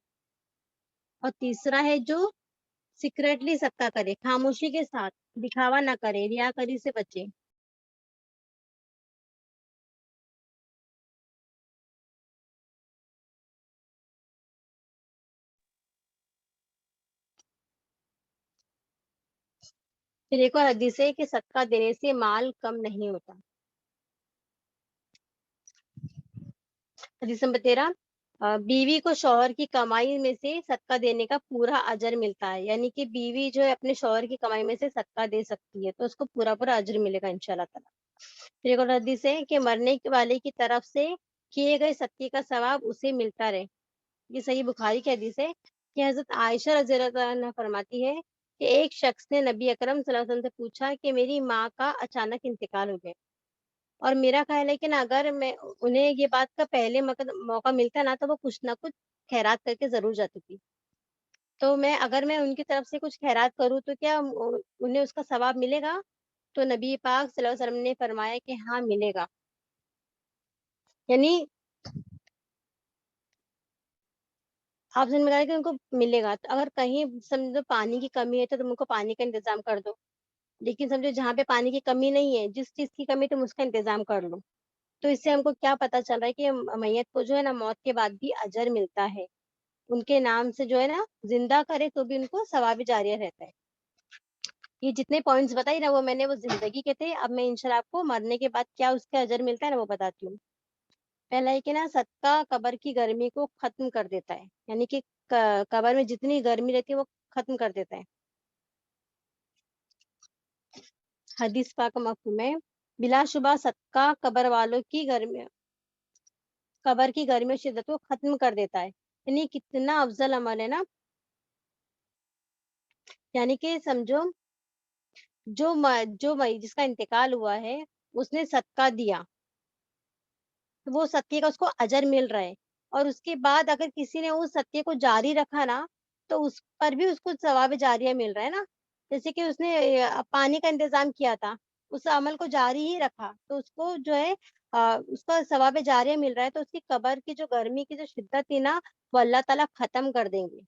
और तीसरा है जो सीक्रेटली सबका करे, खामोशी के साथ, दिखावा ना करे, रियाकरी से बचे। फिर एक और हदीस है कि सदका देने से माल कम नहीं होता। हदीस नंबर 13, बीवी को शौहर की कमाई में से सदका देने का पूरा अजर मिलता है। यानी कि बीवी जो है अपने शौहर की कमाई में से सदका दे सकती है, तो उसको पूरा पूरा अजर मिलेगा इंशाल्लाह ताला। फिर एक और हदीस है कि मरने वाले की तरफ से किए गए सदके का सवाब उसे मिलता रहे। ये सही बुखारी की हदीस है कि हजरत आयशा रज़ी अल्लाह अन्हा फरमाती है कि एक शख्स ने नबी अकरम सल्लल्लाहु अलैहि वसल्लम से पूछा कि मेरी माँ का अचानक इंतकाल हो गया, और मेरा ख्याल है कि ना अगर मैं उन्हें ये बात का पहले मौका मिलता ना, तो वो कुछ ना कुछ खैरात करके जरूर जाती थी। तो अगर मैं उनकी तरफ से कुछ खैरात करूँ तो क्या उन्हें उसका सवाब मिलेगा? तो नबी पाक सल्लल्लाहु अलैहि वसल्लम ने फरमाया कि हाँ मिलेगा। यानी आप समझ में आ रहा है कि उनको मिलेगा। तो अगर कहीं समझो पानी की कमी है तो तुम उनको पानी का इंतजाम कर दो, लेकिन समझो जहाँ पे पानी की कमी नहीं है, जिस चीज की कमी, तुम उसका इंतजाम कर लो। तो इससे हमको क्या पता चल रहा है कि मैयत को जो है ना मौत के बाद भी अजर मिलता है। उनके नाम से जो है ना जिंदा करे तो भी उनको सवाब जारिया रहता है। ये जितने पॉइंट्स बताई ना वो मैंने वो जिंदगी के थे। अब मैं इंशाल्लाह आपको मरने के बाद क्या उसके अजर मिलता है ना वो बताती हूँ। पहला है कि ना सदका कब्र की गर्मी को खत्म कर देता है। यानी कि कब्र में जितनी गर्मी रहती है वो खत्म कर देता है। हदीस पाक का मफहूम है, बिलाशुबा सदका कब्र की गर्मी और शिद्दत को खत्म कर देता है। यानी कितना अफजल अमल है ना। यानी कि समझो जिसका इंतकाल हुआ है उसने सदका दिया, तो वो सत्य का उसको अजर मिल रहा है। और उसके बाद अगर किसी ने उस सत्य को जारी रखा ना, तो उस पर भी उसको सवाब जारिया मिल रहा है ना। जैसे कि उसने पानी का इंतजाम किया था, उस अमल को जारी ही रखा, तो उसको जो है उसका सवाब जारिया मिल रहा है। तो उसकी कब्र की जो गर्मी की जो शिद्दत थी ना, वो अल्लाह ताला खत्म कर देंगे।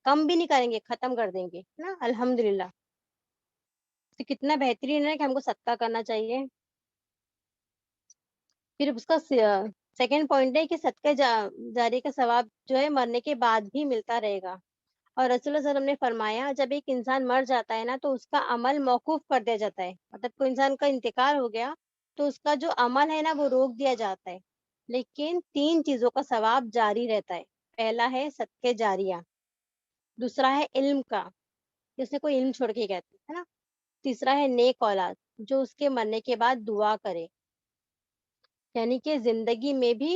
कम भी नहीं करेंगे, खत्म कर देंगे ना। अल्हम्दुलिल्लाह। तो कितना बेहतरीन है कि हमको सदका करना चाहिए। फिर उसका सेकंड पॉइंट है कि जारी का सवाब जो है मरने के बाद भी मिलता रहेगा। और रसूलुल्लाह सल्लल्लाहु अलैहि वसल्लम ने फरमाया, जब एक इंसान मर जाता है ना तो उसका अमल मौकूफ कर दिया जाता है। मतलब कोई इंसान का इंतकाल हो गया तो उसका जो अमल है ना वो रोक दिया जाता है, लेकिन 3 चीजों का सवाब जारी रहता है। पहला है सदके जारिया, दूसरा है इल्म का, जिसने कोई इल्म छोड़ के कहते है ना, तीसरा है नेक औलाद जो उसके मरने के बाद दुआ करे। यानी कि जिंदगी में भी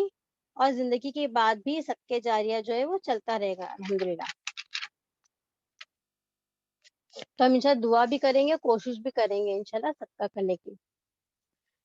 और जिंदगी के बाद भी सदके जारिया जो है वो चलता रहेगा अल्हम्दुलिल्लाह। तो हम इंशाल्लाह दुआ भी करेंगे, कोशिश भी करेंगे इंशाल्लाह सदका करने की।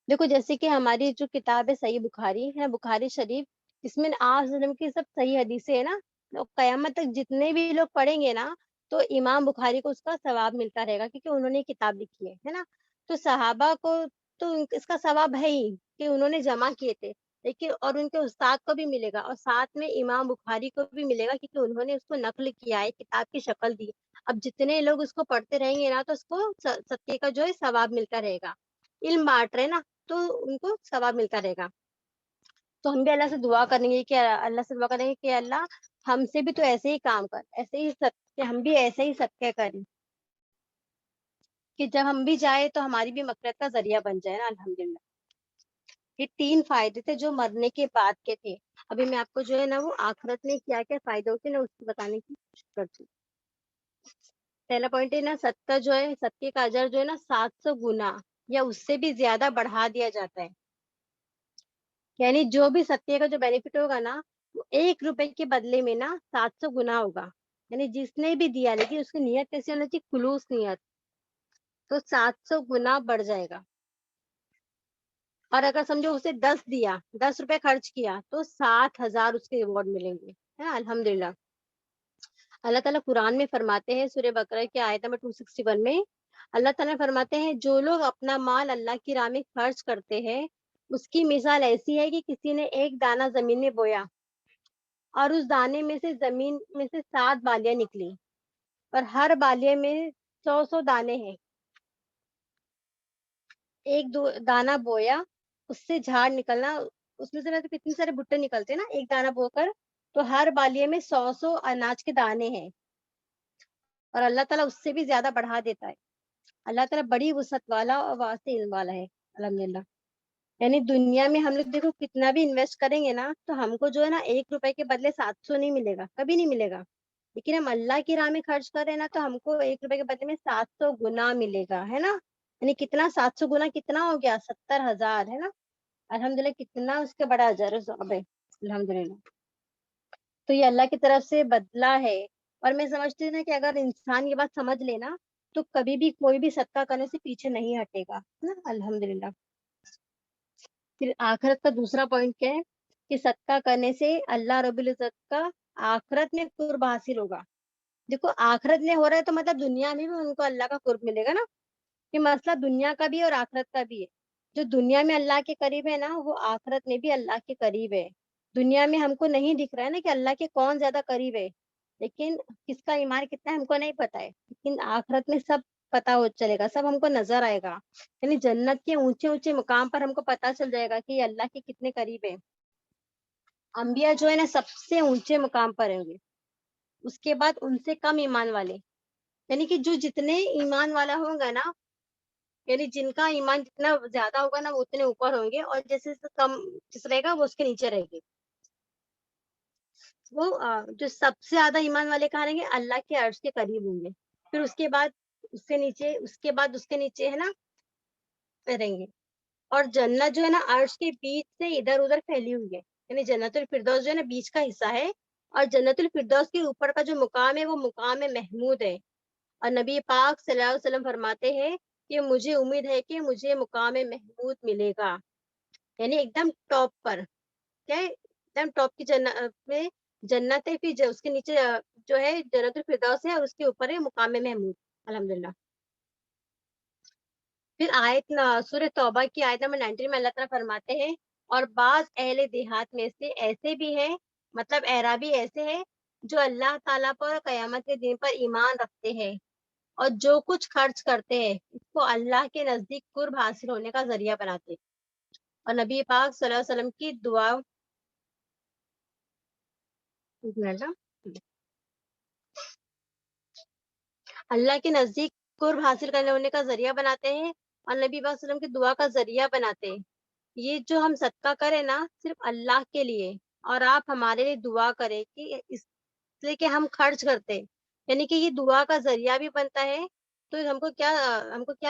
देखो जैसे कि हमारी जो किताब है सही बुखारी है, बुखारी शरीफ, इसमें आप वसल्लम की सब सही हदीसें है ना। तो कयामत तक जितने भी लोग पढ़ेंगे ना, तो इमाम बुखारी को उसका सवाब मिलता रहेगा, क्योंकि उन्होंने किताब लिखी है ना। तो सहाबा को तो इसका सवाब है ही कि उन्होंने जमा किए थे, लेकिन और उनके उस्ताद को भी मिलेगा, और साथ में इमाम बुखारी को भी मिलेगा, क्योंकि उन्होंने उसको नकल किया है, किताब की शक्ल दी। अब जितने लोग उसको पढ़ते रहेंगे ना, तो उसको सत्य का जो है सवाब मिलता रहेगा। इल्म बांट रहे ना, तो उनको सवाब मिलता रहेगा। तो हम भी अल्लाह से दुआ करेंगे कि अल्लाह से दुआ करेंगे कि अल्लाह हमसे भी तो ऐसे ही काम कर, ऐसे ही सत्य, हम भी ऐसे ही सत्य करें कि जब हम भी जाए तो हमारी भी मग़फ़िरत का जरिया बन जाए ना। अल्हम्दुलिल्लाह। ये 3 फायदे थे जो मरने के बाद के थे। अभी मैं आपको जो है ना वो आखिरत में क्या क्या फायदे होते हैं ना उसको बताने की कोशिश करती हूँ। पहला पॉइंट है ना, सत्ता जो है, सत्य का अजर जो है ना 700 गुना या उससे भी ज्यादा बढ़ा दिया जाता है। यानी जो भी सत्य का जो बेनिफिट होगा ना, वो 1 रुपए के बदले में ना 700 गुना होगा। यानी जिसने भी दिया, लेकिन उसकी नीयत कैसी होनी चाहिए? खुलूस नीयत। तो 700 गुना बढ़ जाएगा। और अगर समझो उसे 10 दिया, 10 रुपए खर्च किया, तो 60,000 उसके रिवॉर्ड मिलेंगे, है ना। अल्हम्दुलिल्लाह। अल्लाह ताला कुरान में फरमाते हैं, सूरह बकरा की आयत नंबर 261 में अल्लाह ताला फरमाते हैं, जो लोग अपना माल अल्लाह की राह में खर्च करते हैं, उसकी मिसाल ऐसी है कि किसी ने एक दाना जमीन में बोया और उस दाने में से जमीन में से 7 बालियां निकली। اور ہر بالیے میں 100 دانے ہیں. ایک دانا بویا اس سے جھاڑ نکلنا, اس میں سے تو کتنے سارے بھٹے نکلتے ہیں نا ایک دانا بو کر. تو ہر بالیے میں 100 اناج کے دانے ہیں, اور اللہ تعالیٰ اس سے بھی زیادہ بڑھا دیتا ہے. اللہ تعالیٰ بڑی وسعت والا اور واسع علم والا ہے الحمدللہ. یعنی دنیا میں ہم لوگ دیکھو کتنا بھی انویسٹ کریں گے نا, تو ہم کو جو ہے نا 1 روپے کے بدلے 700 نہیں ملے گا, کبھی نہیں ملے گا. لیکن ہم اللہ کی راہ میں خرچ کر رہے ہیں نا, تو ہم کو 1 روپے کے بدلے میں 700 گنا ملے گا, ہے نا. یعنی کتنا 700 گنا کتنا ہو گیا, 70,000, ہے نا. الحمدللہ کتنا اس کے بڑا اجر و ثواب ہے الحمدللہ. تو یہ اللہ کی طرف سے بدلہ ہے. اور میں سمجھتی ہوں نا کہ اگر انسان یہ بات سمجھ لے نا, تو کبھی بھی کوئی بھی صدقہ کرنے سے پیچھے نہیں ہٹے گا نا الحمدللہ. پھر آخرت کا دوسرا پوائنٹ کیا ہے کہ صدقہ کرنے سے اللہ رب العزت کا آخرت میں قرب حاصل ہوگا. دیکھو آخرت میں ہو رہا ہے تو مطلب دنیا میں بھی ان کو اللہ کا قرب ملے گا نا. یہ مسئلہ دنیا کا بھی اور آخرت کا بھی ہے. جو دنیا میں اللہ کے قریب ہے نا, وہ آخرت میں بھی اللہ کے قریب ہے. دنیا میں ہم کو نہیں دکھ رہا ہے نا کہ اللہ کے کون زیادہ قریب ہے, لیکن کس کا ایمان کتنا ہے ہم کو نہیں پتا ہے. لیکن آخرت میں سب پتا ہو چلے گا, سب ہم کو نظر آئے گا. یعنی جنت کے اونچے اونچے مقام پر ہم کو پتا چل جائے گا کہ یہ اللہ کے کتنے قریب ہے. انبیاء جو ہے نا سب سے اونچے مقام پر ہوں گے, اس کے بعد ان سے کم ایمان والے. یعنی کہ جو جتنے ایمان والا ہوگا نا, یعنی جن کا ایمان جتنا زیادہ ہوگا نا وہ اتنے اوپر ہوں گے, اور جیسے کم جس رہے گا وہ اس کے نیچے رہے گے. وہ جو سب سے زیادہ ایمان والے کہاں رہیں گے, اللہ کے عرش کے قریب ہوں گے. پھر اس کے بعد اس سے نیچے, اس کے بعد اس کے نیچے ہے نا رہیں گے. اور جنت جو ہے نا عرش کے بیچ سے ادھر ادھر پھیلی ہوئی ہے. یعنی جنت الفردوس جو ہے نا بیچ کا حصہ ہے, اور جنت الفردوس کے اوپر کا جو مقام ہے وہ مقام محمود ہے. اور نبی پاک صلی اللہ علیہ وسلم فرماتے ہیں کہ مجھے امید ہے کہ مجھے مقام محمود ملے گا. یعنی ایک دم ٹاپ پر, کیا ہے ایک دم ٹاپ کی جنت میں جنت ہے, پھر اس کے نیچے جو ہے جنت الفردوس ہے, اور اس کے اوپر ہے مقام محمود الحمدللہ. پھر آیت سورہ توبہ کی آیت نمبر 19 میں اللہ تعالیٰ فرماتے ہیں, اور بعض اہل دیہات میں سے ایسے بھی ہیں, مطلب اعرابی ایسے ہیں جو اللہ تعالیٰ پر قیامت کے دن پر ایمان رکھتے ہیں, اور جو کچھ خرچ کرتے ہیں اس کو اللہ کے نزدیک قرب حاصل ہونے کا ذریعہ بناتے ہیں. اور نبی پاک صلی اللہ علیہ وسلم کی دعا, اللہ کے نزدیک قرب حاصل کرنے ہونے کا ذریعہ بناتے ہیں, اور نبی پاک صلی اللہ علیہ وسلم کی دعا کا ذریعہ بناتے ہیں. یہ جو ہم صدقہ کریں نا صرف اللہ کے لیے, اور آپ ہمارے لیے دعا کریں کہ اس لیے کہ ہم خرچ کرتے ہیں, یعنی کہ یہ دعا کا ذریعہ بھی بنتا ہے. تو ہم کو کیا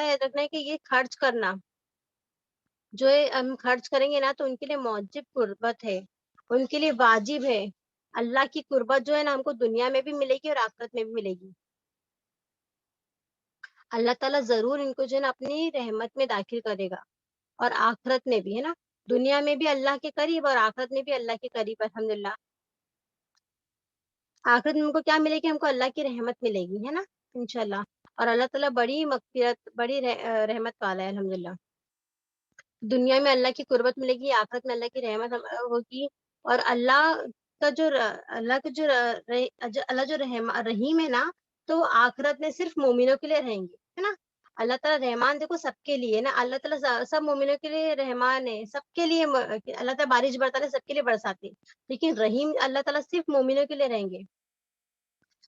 یاد رکھنا ہے کہ یہ خرچ کرنا جو ہے ہم خرچ کریں گے نا, تو ان کے لیے موجب قربت ہے, ان کے لیے واجب ہے. اللہ کی قربت جو ہے نا ہم کو دنیا میں بھی ملے گی اور آخرت میں بھی ملے گی. اللہ تعالیٰ ضرور ان کو جو ہے نا اپنی رحمت میں داخل کرے گا, اور آخرت میں بھی, ہے نا. دنیا میں بھی اللہ کے قریب اور آخرت میں بھی اللہ کے قریب الحمدللہ. آخرت میں ہم کو کیا ملے گی, ہم کو اللہ کی رحمت ملے گی, ہے نا انشاءاللہ. اور اللہ تعالیٰ بڑی مغفرت, بڑی رحمت والا ہے الحمدللہ. دنیا میں اللہ کی قربت ملے گی, آخرت میں اللہ کی رحمت ہوگی. اور اللہ کا جو اللہ جو رحیم ہے نا, تو وہ آخرت میں صرف مومنوں کے لیے رہیں گے, ہے نا. اللہ تعالیٰ رحمان دیکھو سب کے لیے نا, اللہ تعالیٰ سب مومنوں کے لیے رحمان ہے, سب کے لیے. اللہ تعالیٰ بارش برساتے سب کے لیے برساتے, لیکن رحیم اللہ تعالیٰ صرف مومنوں کے لیے رہیں گے.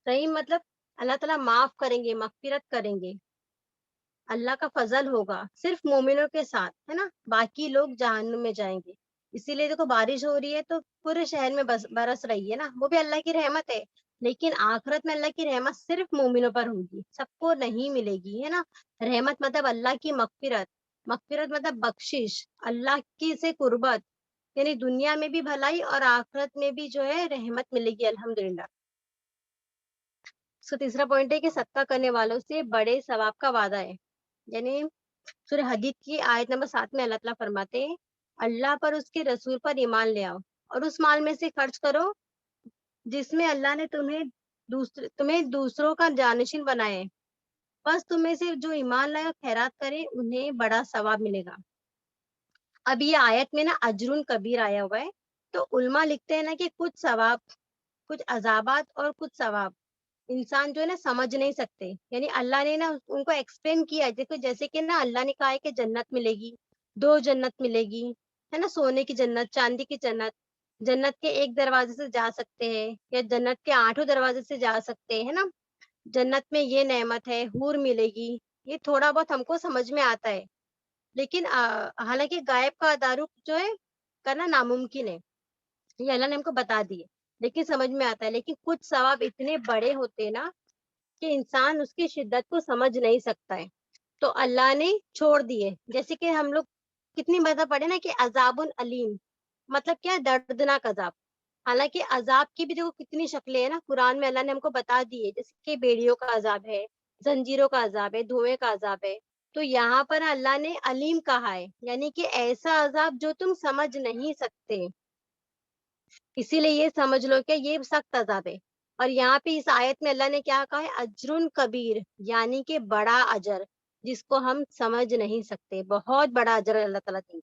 رحیم مطلب اللہ تعالیٰ معاف کریں گے, مغفرت کریں گے. اللہ کا فضل ہوگا صرف مومنوں کے ساتھ, ہے نا. باقی لوگ جہنم میں جائیں گے. اسی لیے دیکھو بارش ہو رہی ہے تو پورے شہر میں برس رہی ہے نا, وہ بھی اللہ کی رحمت ہے. لیکن آخرت میں اللہ کی رحمت صرف مومنوں پر ہوگی, سب کو نہیں ملے گی, ہے نا. رحمت مطلب اللہ کی مغفرت, مغفرت مطلب بخشش, اللہ کی سے قربت. یعنی دنیا میں بھی بھلائی اور آخرت میں بھی جو ہے رحمت ملے گی الحمدللہ. اس کا تیسرا پوائنٹ ہے کہ صدقہ کرنے والوں سے بڑے ثواب کا وعدہ ہے. یعنی سورہ حدید کی آیت نمبر 7 میں اللہ تعالیٰ فرماتے ہیں, اللہ پر اس کے رسول پر ایمان لے آؤ, اور اس مال میں سے خرچ کرو جس میں اللہ نے تمہیں دوسروں کا جانشین بنائے. بس تمہیں سے جو ایمان لائے اور خیرات کرے انہیں بڑا ثواب ملے گا. اب یہ آیت میں نا اجرن کبیر آیا ہوا ہے, تو علماء لکھتے ہیں نا کہ کچھ ثواب, کچھ عذابات اور کچھ ثواب. इंसान जो है ना समझ नहीं सकते, यानी अल्लाह ने ना उनको एक्सप्लेन किया है। देखो जैसे कि ना अल्लाह ने कहा है कि जन्नत मिलेगी, 2 जन्नत मिलेगी, है ना? सोने की जन्नत, चांदी की जन्नत, जन्नत के एक दरवाजे से जा सकते हैं या जन्नत के 8 दरवाजे से जा सकते हैं, है ना? जन्नत में ये नेमत है, हूर मिलेगी, ये थोड़ा बहुत हमको समझ में आता है। लेकिन हालाँकि गायब का तारुफ जो है करना नामुमकिन है, ये अल्लाह ने हमको बता दिए, लेकिन समझ में आता है। लेकिन कुछ सवाब इतने बड़े होते हैं ना कि इंसान उसकी शिद्दत को समझ नहीं सकता है, तो अल्लाह ने छोड़ दिए। जैसे कि हम लोग कितनी मर्तबा पढ़े ना कि अज़ाबुन अलीम, मतलब क्या है? दर्दनाक अज़ाब। हालाँकि अज़ाब की भी देखो कितनी शक्लें हैं ना, कुरान में अल्लाह ने हमको बता दी है, जैसे कि बेड़ियों का अज़ाब है, ज़ंजीरों का अज़ाब है, धुएँ का अज़ाब है। तो यहाँ पर अल्लाह ने अलीम कहा है, यानी कि ऐसा अज़ाब जो तुम समझ नहीं सकते। इसीलिए ये समझ लो कि ये सख्त अज़ाब है। और यहाँ पे इस आयत में अल्लाह ने क्या कहा है? अज्रुन कबीर, यानी कि बड़ा अजर, जिसको हम समझ नहीं सकते। बहुत बड़ा अजर अल्लाह ताला देंगे,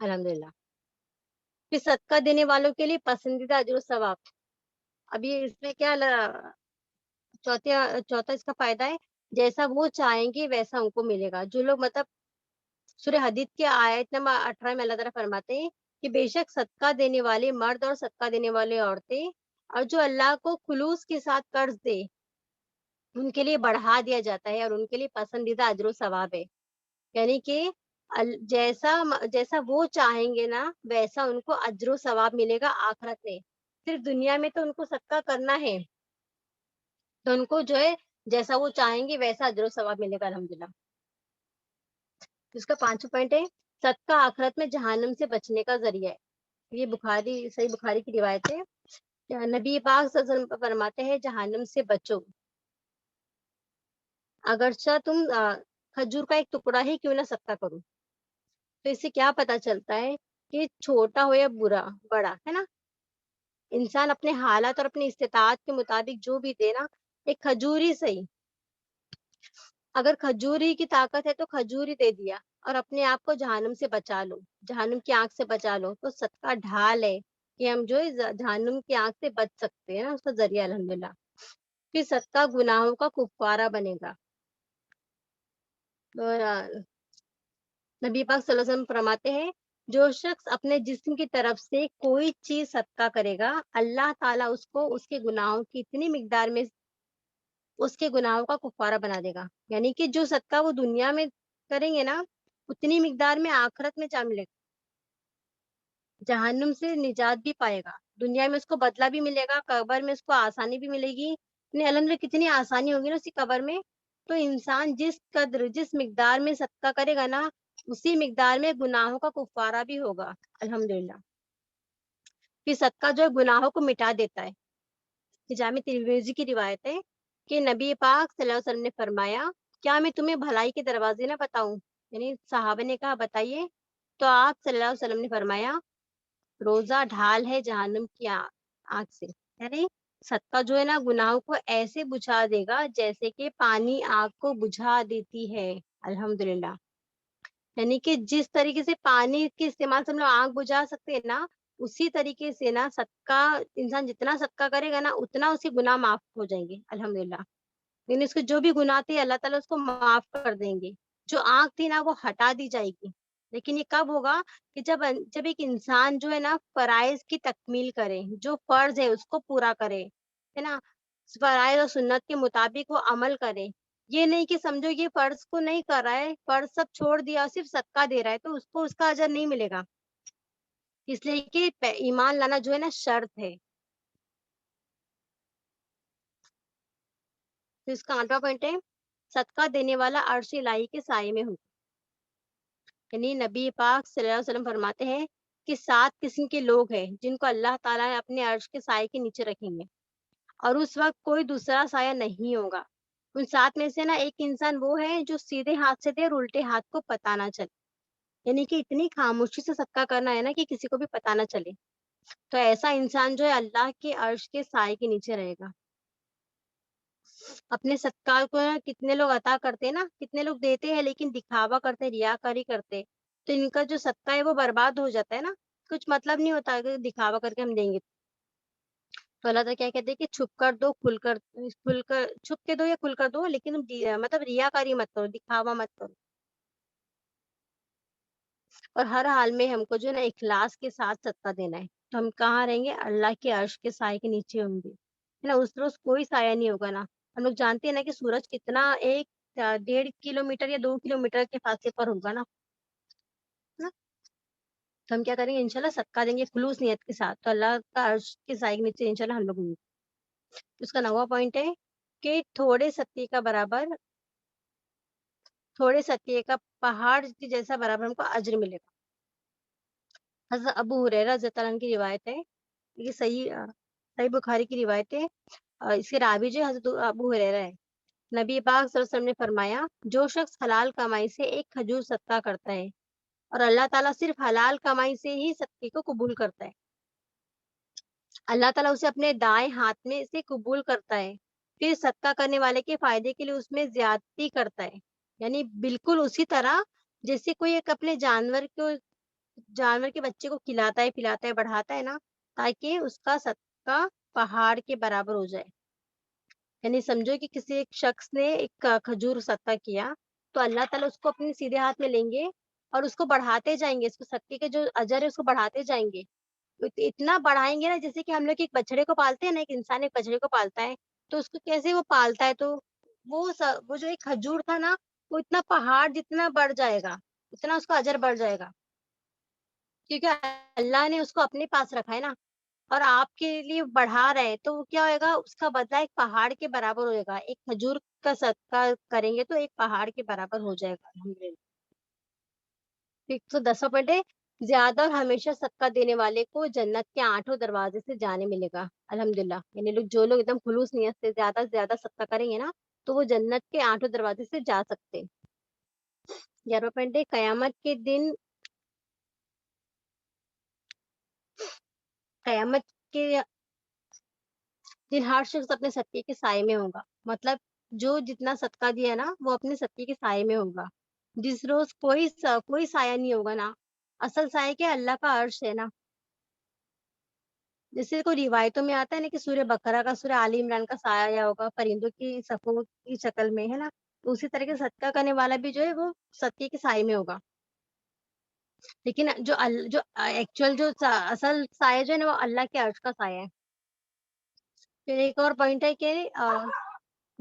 अल्हम्दुलिल्लाह। फिर सदका देने वालों के लिए पसंदीदा अजर सवाब। अब ये इसमें क्या चौथा इसका फायदा है, जैसा वो चाहेंगे वैसा उनको मिलेगा। जो लोग मतलब सूरह हदीद के आयत नंबर 18 में अल्लाह ताला फरमाते हैं कि बेशक सदका देने वाले मर्द और सदका देने वाले औरतें और जो अल्लाह को खुलूस के साथ कर्ज दे, उनके लिए बढ़ा दिया जाता है और उनके लिए पसंदीदा अजर सवाब है। यानी कि जैसा वो चाहेंगे ना वैसा उनको अजर सवाब मिलेगा आखिरत में। सिर्फ दुनिया में तो उनको सदका करना है, तो उनको जो है जैसा वो चाहेंगे वैसा अजर सवाब मिलेगा अल्हम्दुलिल्लाह। इसका 5वां पॉइंट है, सदका आखिरत में जहन्नम से बचने का ज़रिया है। ये सही बुखारी की रिवायत है। नबी पाक सल्लल्लाहु अलैहि वसल्लम फरमाते हैं जहन्नम से बचो, अगरचा तुम खजूर का एक टुकड़ा ही क्यों ना सदका करो। तो इससे क्या पता चलता है कि छोटा हो या बड़ा, है ना? इंसान अपने हालात और अपनी इस्तिताअत के मुताबिक जो भी दे ना, एक खजूर ही सही, अगर खजूर ही की ताकत है तो खजूर ही दे दिया और अपने आप को जहन्नुम से बचा लो, जहन्नुम की आग से बचा लो, तो सदका ढाल है कि हम जो है जहन्नुम की आग से बच सकते हैं ना, उसका जरिया अल्हम्दुलिल्लाह। फिर सदका गुनाहों का कुफारा बनेगा। और नबी पाक सल्लल्लाहु अलैहि वसल्लम फरमाते हैं, जो शख्स अपने जिस्म की तरफ से कोई चीज सदका करेगा, अल्लाह ताला उसको उसके गुनाहों की इतनी मिकदार में उसके गुनाहों का कुफारा बना देगा। यानी कि जो सदका वो दुनिया में करेंगे ना, उतनी मिकदार में आखिरत में जा मिलेगा, जहन्नुम से निजात भी पाएगा, दुनिया में उसको बदला भी मिलेगा, कब्र में उसको आसानी भी मिलेगी। नहीं अल्हम्दुलिल्लाह कितनी आसानी होगी ना उसकी कब्र में। तो इंसान जिस मिकदार में सदका करेगा ना, उसी मिकदार में गुनाहों का कुफारा भी होगा अल्हम्दुलिल्लाह। फिर सदका जो है गुनाहों को मिटा देता है। कि जामे तिर्मिज़ी की रिवायत है कि नबी पाक सल्लल्लाहु अलैहि वसल्लम ने फरमाया, क्या मैं तुम्हें भलाई के दरवाजे ना बताऊं? यानी सहाबा ने कहा बताइए। तो आप सल्लल्लाहु अलैहि वसल्लम ने फरमाया, रोजा ढाल है जहन्नुम की आग से। यानी सदका जो है ना गुनाहों को ऐसे बुझा देगा जैसे कि पानी आग को बुझा देती है अल्हम्दुलिल्लाह। यानी कि जिस तरीके से पानी के इस्तेमाल से हम लोग आग बुझा सकते हैं ना, उसी तरीके से ना सदका इंसान जितना सदका करेगा ना उतना उसके गुनाह माफ हो जाएंगे अल्हम्दुलिल्लाह। लेकिन उसके जो भी गुनाह थे अल्लाह ताला उसको माफ कर देंगे। जो आग थी ना वो हटा दी जाएगी। लेकिन ये कब होगा कि जब एक इंसान जो है ना फराइज की तकमील करे, जो फर्ज है उसको पूरा करे, है ना? फराइज और सुन्नत के मुताबिक वो अमल करे। ये नहीं कि समझो ये फर्ज को नहीं कर रहा है, फर्ज सब छोड़ दिया और सिर्फ सदका दे रहा है, तो उसको उसका अजर नहीं मिलेगा। इसलिए कि ईमान लाना जो है ना शर्त है। तो इसका 8वां पॉइंट है, सदका देने वाला अर्श इलाही के साये में हो। यानी नबी पाक सल्लल्लाहु अलैहि वसल्लम फरमाते हैं कि 7 किस्म के लोग हैं जिनको अल्लाह ताला अपने अर्श के साये के नीचे रखेंगे और उस वक्त कोई दूसरा साया नहीं होगा। उन 7 में से ना एक इंसान वो है जो सीधे हाथ से दे और उल्टे हाथ को पता ना चले। यानी कि इतनी खामोशी से सदका करना है ना कि किसी को भी पता ना चले। तो ऐसा इंसान जो है अल्लाह के अर्श के साये के नीचे रहेगा। अपने सत्कार को ना कितने लोग अता करते हैं ना, कितने लोग देते हैं लेकिन दिखावा करते हैं, रियाकारी करते हैं। तो इनका जो सदका है वो बर्बाद हो जाता है ना, कुछ मतलब नहीं होता अगर दिखावा करके हम देंगे। तो अल्लाह ताला क्या कहते हैं कि छुप कर दो, छुप के दो या खुल कर दो, लेकिन मतलब रियाकारी मत करो, दिखावा मत करो। और हर हाल में हमको जो है ना इखलास के साथ सदका देना है। तो हम कहाँ रहेंगे? अल्लाह के अर्श के साए के नीचे होंगे, है ना? उस रोज कोई साया नहीं होगा ना। हम लोग जानते हैं ना कि सूरज कितना 1 1.5 किलोमीटर या 2 किलोमीटर के फासले पर होगा ना, है ना? तो हम क्या करेंगे? इंशाल्लाह सदका देंगे खुलूस नियत के साथ, तो अल्लाह का अर्श के साए के नीचे इंशाल्लाह हम लोग होंगे। उसका 9वां पॉइंट है कि थोड़े सत्ये का पहाड़ के जैसा बराबर हमको अज्र मिलेगा। हज़रत अबू हुरैरा रज़ियल्लाहु अन्हु की रिवायत है, ये सही बुखारी की रिवायत है। इसके रावी जो हज़रत अबू हुरैरा है। नबी पाक सल्लल्लाहु अलैहि वसल्लम ने फरमाया, जो शख्स हलाल कमाई से एक खजूर सदका करता है और अल्लाह ताला सिर्फ हलाल कमाई से ही सदके को कबूल करता है। अल्लाह ताला उसे अपने दाएं हाथ में से कबूल करता है, फिर सदका करने वाले के फायदे के लिए उसमें ज्यादती करता है। यानी बिल्कुल उसी तरह जैसे कोई एक अपने जानवर के बच्चे को खिलाता है, पिलाता है, बढ़ाता है ना, ताकि उसका सदका पहाड़ के बराबर हो जाए। यानी समझो कि किसी एक शख्स ने एक खजूर सदका किया, तो अल्लाह ताला उसको अपने सीधे हाथ में लेंगे और उसको बढ़ाते जाएंगे, उसको सदके के जो अजर है उसको बढ़ाते जाएंगे। तो इतना बढ़ाएंगे ना, जैसे कि हम लोग एक बछड़े को पालते हैं ना, एक इंसान एक बछड़े को पालता है, तो उसको कैसे वो पालता है, तो वो जो एक खजूर था ना, वो इतना पहाड़ जितना बढ़ जाएगा, इतना उसका अजर बढ़ जाएगा, क्योंकि अल्लाह ने उसको अपने पास रखा है ना, और आपके लिए बढ़ा रहे हैं, तो वो क्या होएगा? उसका बदला एक पहाड़ के बराबर होएगा। एक खजूर का सदका करेंगे तो एक पहाड़ के बराबर हो जाएगा अल्हम्दुलिल्लाह। ठीक, तो 10वां पॉइंट है, ज्यादा और हमेशा सदका देने वाले को जन्नत के 8 दरवाजे से जाने मिलेगा अल्हम्दुलिल्लाह। यानी जो लोग एकदम खुलूस नियत से ज्यादा सदका करेंगे ना, तो वो जन्नत के 8 दरवाजे से जा सकते हैं। 11वां पॉइंट है, कयामत के दिन हर शख्स अपने सदके के साए में होगा। मतलब जो जितना सदका दिया ना, वो अपने सदके के साए में होगा। जिस रोज कोई साया नहीं होगा ना, असल साया क्या? अल्लाह का अर्श है ना। जैसे कोई रिवायतों में आता है ना कि सूर्य बकरा का, सूर्य आली इमरान का साया आया होगा परिंदों की सफ़ों की शक्ल में, है ना? तो उसी तरह के सदका करने वाला भी जो है वो सदके के साए में होगा। लेकिन जो एक्चुअल असल साया जो है ना, वो अल्लाह के अर्श का साया है। फिर एक और पॉइंट है कि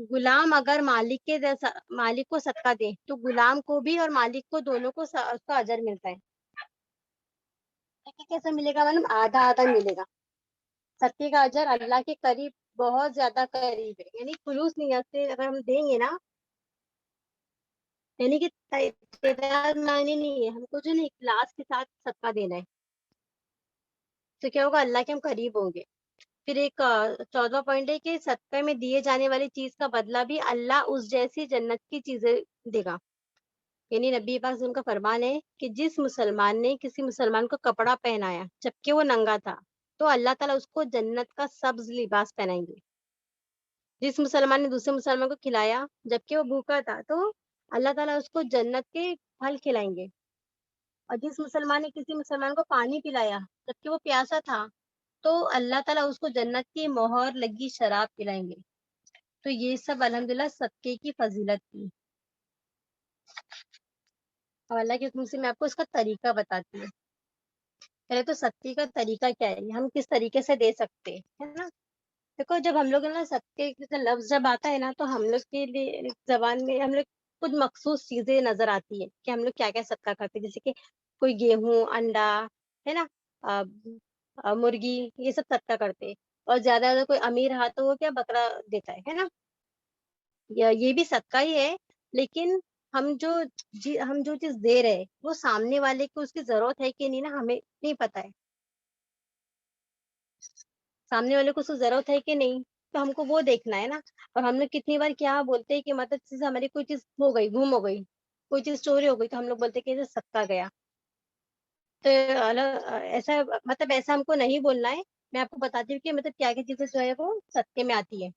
गुलाम अगर मालिक को सदका दे, तो गुलाम को भी और मालिक को दोनों को उसका अजर मिलता है। देखिए कैसे मिलेगा? मतलब आधा आधा मिलेगा। सदके का अजर अल्लाह के करीब, बहुत ज्यादा करीब है। यानी खुलूस नियत से अगर हम देंगे ना, यानी कि तादाद मायने नहीं है, हमको जो है ना इखलास के साथ सदका देना है, तो क्या होगा? अल्लाह के हम करीब होंगे। फिर एक 14वां पॉइंट है कि सदका में दिए जाने वाली चीज का बदला भी अल्लाह उस जैसी जन्नत की चीजें देगा। यानी नबी पाक से उनका फरमान है कि जिस मुसलमान ने किसी मुसलमान को कपड़ा पहनाया जबकि वो नंगा था, तो अल्लाह ताला उसको जन्नत का सब्ज लिबास पहनाएंगे। जिस मुसलमान ने दूसरे मुसलमान को खिलाया जबकि वो भूखा था, तो अल्लाह ताला उसको जन्नत के फल खिलाएंगे। और जिस मुसलमान ने किसी मुसलमान को पानी पिलाया जबकि वो प्यासा था, तो अल्लाह ताला उसको जन्नत की मोहर लगी शराब पिलाएंगे। तो ये सब अल्हम्दुलिल्लाह सदके की फजीलत थी। और अल्लाह के हुक्म से मैं आपको इसका तरीका बताती हूँ। पहले तो सत्य का तरीका क्या है, हम किस तरीके से दे सकते हैं, है ना? देखो, जब हम लोग ना सत्य का लफ्ज जब आता है ना, तो हम लोग के लिए जबान में हम लोग कुछ मखसूस चीजें नजर आती है कि हम लोग क्या क्या सदका करते हैं, जैसे कि कोई गेहूं, अंडा, है ना, अ, मुर्गी, ये सब सदका करते हैं। और ज्यादा अगर कोई अमीर रहा तो वो क्या बकरा देता है ना? या ये भी सदका ही है, लेकिन हम जो चीज दे रहे हैं वो सामने वाले को उसकी जरूरत है कि नहीं ना, हमें नहीं पता है। सामने वाले को उसको जरूरत है कि नहीं, तो हमको वो देखना है ना। और हम लोग कितनी बार क्या बोलते हैं कि मतलब जैसे हमारी कोई चीज हो गई, गुम हो गई, कोई चीज चोरी हो गई, तो हम लोग बोलते हैं कि ये सदका गया। तो ऐसा मतलब ऐसा हमको नहीं बोलना है। मैं आपको बताती हूँ कि मतलब क्या क्या चीजें जो है वो सदके में आती है।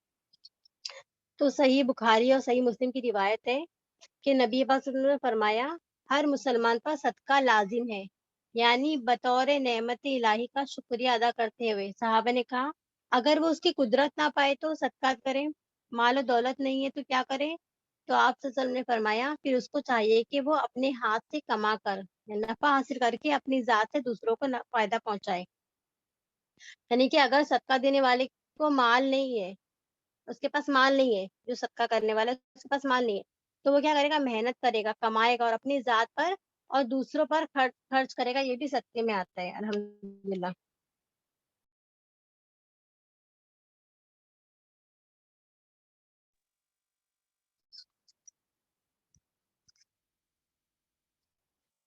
तो सही बुखारी और सही मुस्लिम की रिवायत है कि नबी पाक सल्लल्लाहु अलैहि वसल्लम ने फरमाया, हर मुसलमान पर सदका लाजिम है, यानी बतौर नेमत इलाही का शुक्रिया अदा करते हुए। सहाबा ने कहा, अगर वो उसकी कुदरत ना पाए तो सदका करें, माल और दौलत नहीं है तो क्या करें? तो आप सल्लल्लाहु अलैहि वसल्लम ने फरमाया फिर उसको चाहिए कि वो अपने हाथ से कमा कर नफा हासिल करके अपनी जात से दूसरों को फायदा पहुंचाए। यानी कि अगर सदका देने वाले को माल नहीं है, उसके पास माल नहीं है, जो सदका करने वाला है उसके पास माल नहीं है, तो वो क्या करेगा? मेहनत करेगा, कमाएगा और अपनी जात पर और दूसरों पर खर्च करेगा, ये भी सदके में आता है अल्हम्दुलिल्लाह।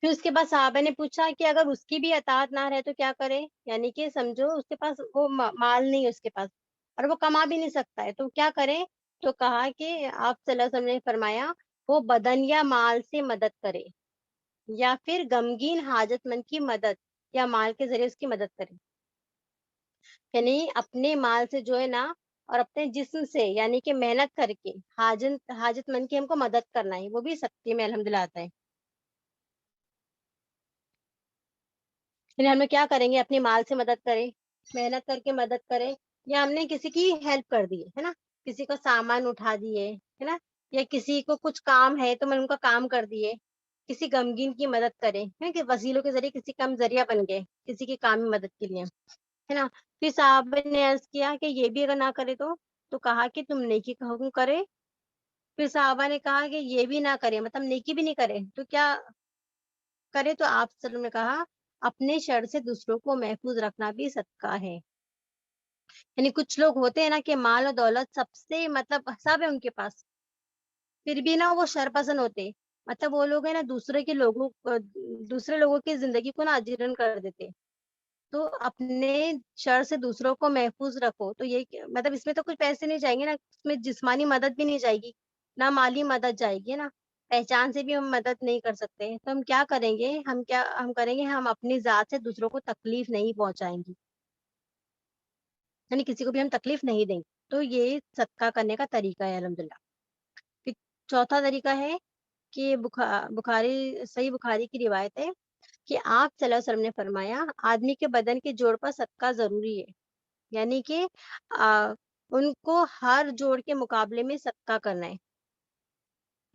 फिर उसके बाद साहबा ने पूछा कि अगर उसकी भी अतात ना रहे तो क्या करे? यानी कि समझो उसके पास वो माल नहीं है उसके पास और वो कमा भी नहीं सकता है तो क्या करे? तो कहा कि आप सल्लल्लाहु अलैहि वसल्लम ने फरमाया वो बदन या माल से मदद करे या फिर गमगीन हाजतमंद की मदद या माल के जरिए उसकी मदद करे। यानी अपने माल से जो है ना और अपने जिस्म से यानी कि मेहनत करके हाजतमंद की हमको मदद करना है, वो भी सत्य में अल्हम्दुलिल्लाह आता है। फिर हम लोग क्या करेंगे? अपने माल से मदद करें, मेहनत करके मदद करें, या हमने किसी की हेल्प कर दी है ना, किसी को सामान उठा दिए है ना, या किसी को कुछ काम है तो मैंने उनका काम कर दिए, किसी गमगीन की मदद करें है कि वसीलों के जरिए किसी का हम जरिया बन गए किसी की काम में मदद के लिए, है ना। फिर साहब ने अर्ज किया कि ये भी अगर ना करे तो कहा कि तुम नेकी का हुक्म करे। फिर साहबा ने कहा कि ये भी ना करे, मतलब नेकी भी नहीं करे तो क्या करे? तो आप सल्लल्लाहु अलैहि वसल्लम ने कहा अपने शर से दूसरों को महफूज रखना भी सदका है। यानी कुछ लोग होते हैं ना कि माल और दौलत सबसे मतलब सब है उनके पास, फिर भी ना वो शर पसंद होते, मतलब वो लोग है ना दूसरे लोगों की जिंदगी को ना अजीरन कर देते। तो अपने शर से दूसरों को महफूज रखो, तो ये मतलब इसमें तो कुछ पैसे नहीं जाएंगे ना, इसमें जिस्मानी मदद भी नहीं जाएगी, ना माली मदद जाएगी ना, पहचान से भी हम मदद नहीं कर सकते, तो हम क्या करेंगे? हम करेंगे, हम अपनी जात से दूसरों को तकलीफ नहीं पहुंचाएंगे, यानी किसी को भी हम तकलीफ नहीं देंगे। तो ये सदका करने का तरीका है अल्हम्दुलिल्लाह। फिर चौथा तरीका है कि सही बुखारी की रिवायत है कि आप सल्लल्लाहु अलैहि वसल्लम ने फरमाया आदमी के बदन के जोड़ पर सदका जरूरी है, यानी कि आ, उनको हर जोड़ के मुकाबले में सदका करना है।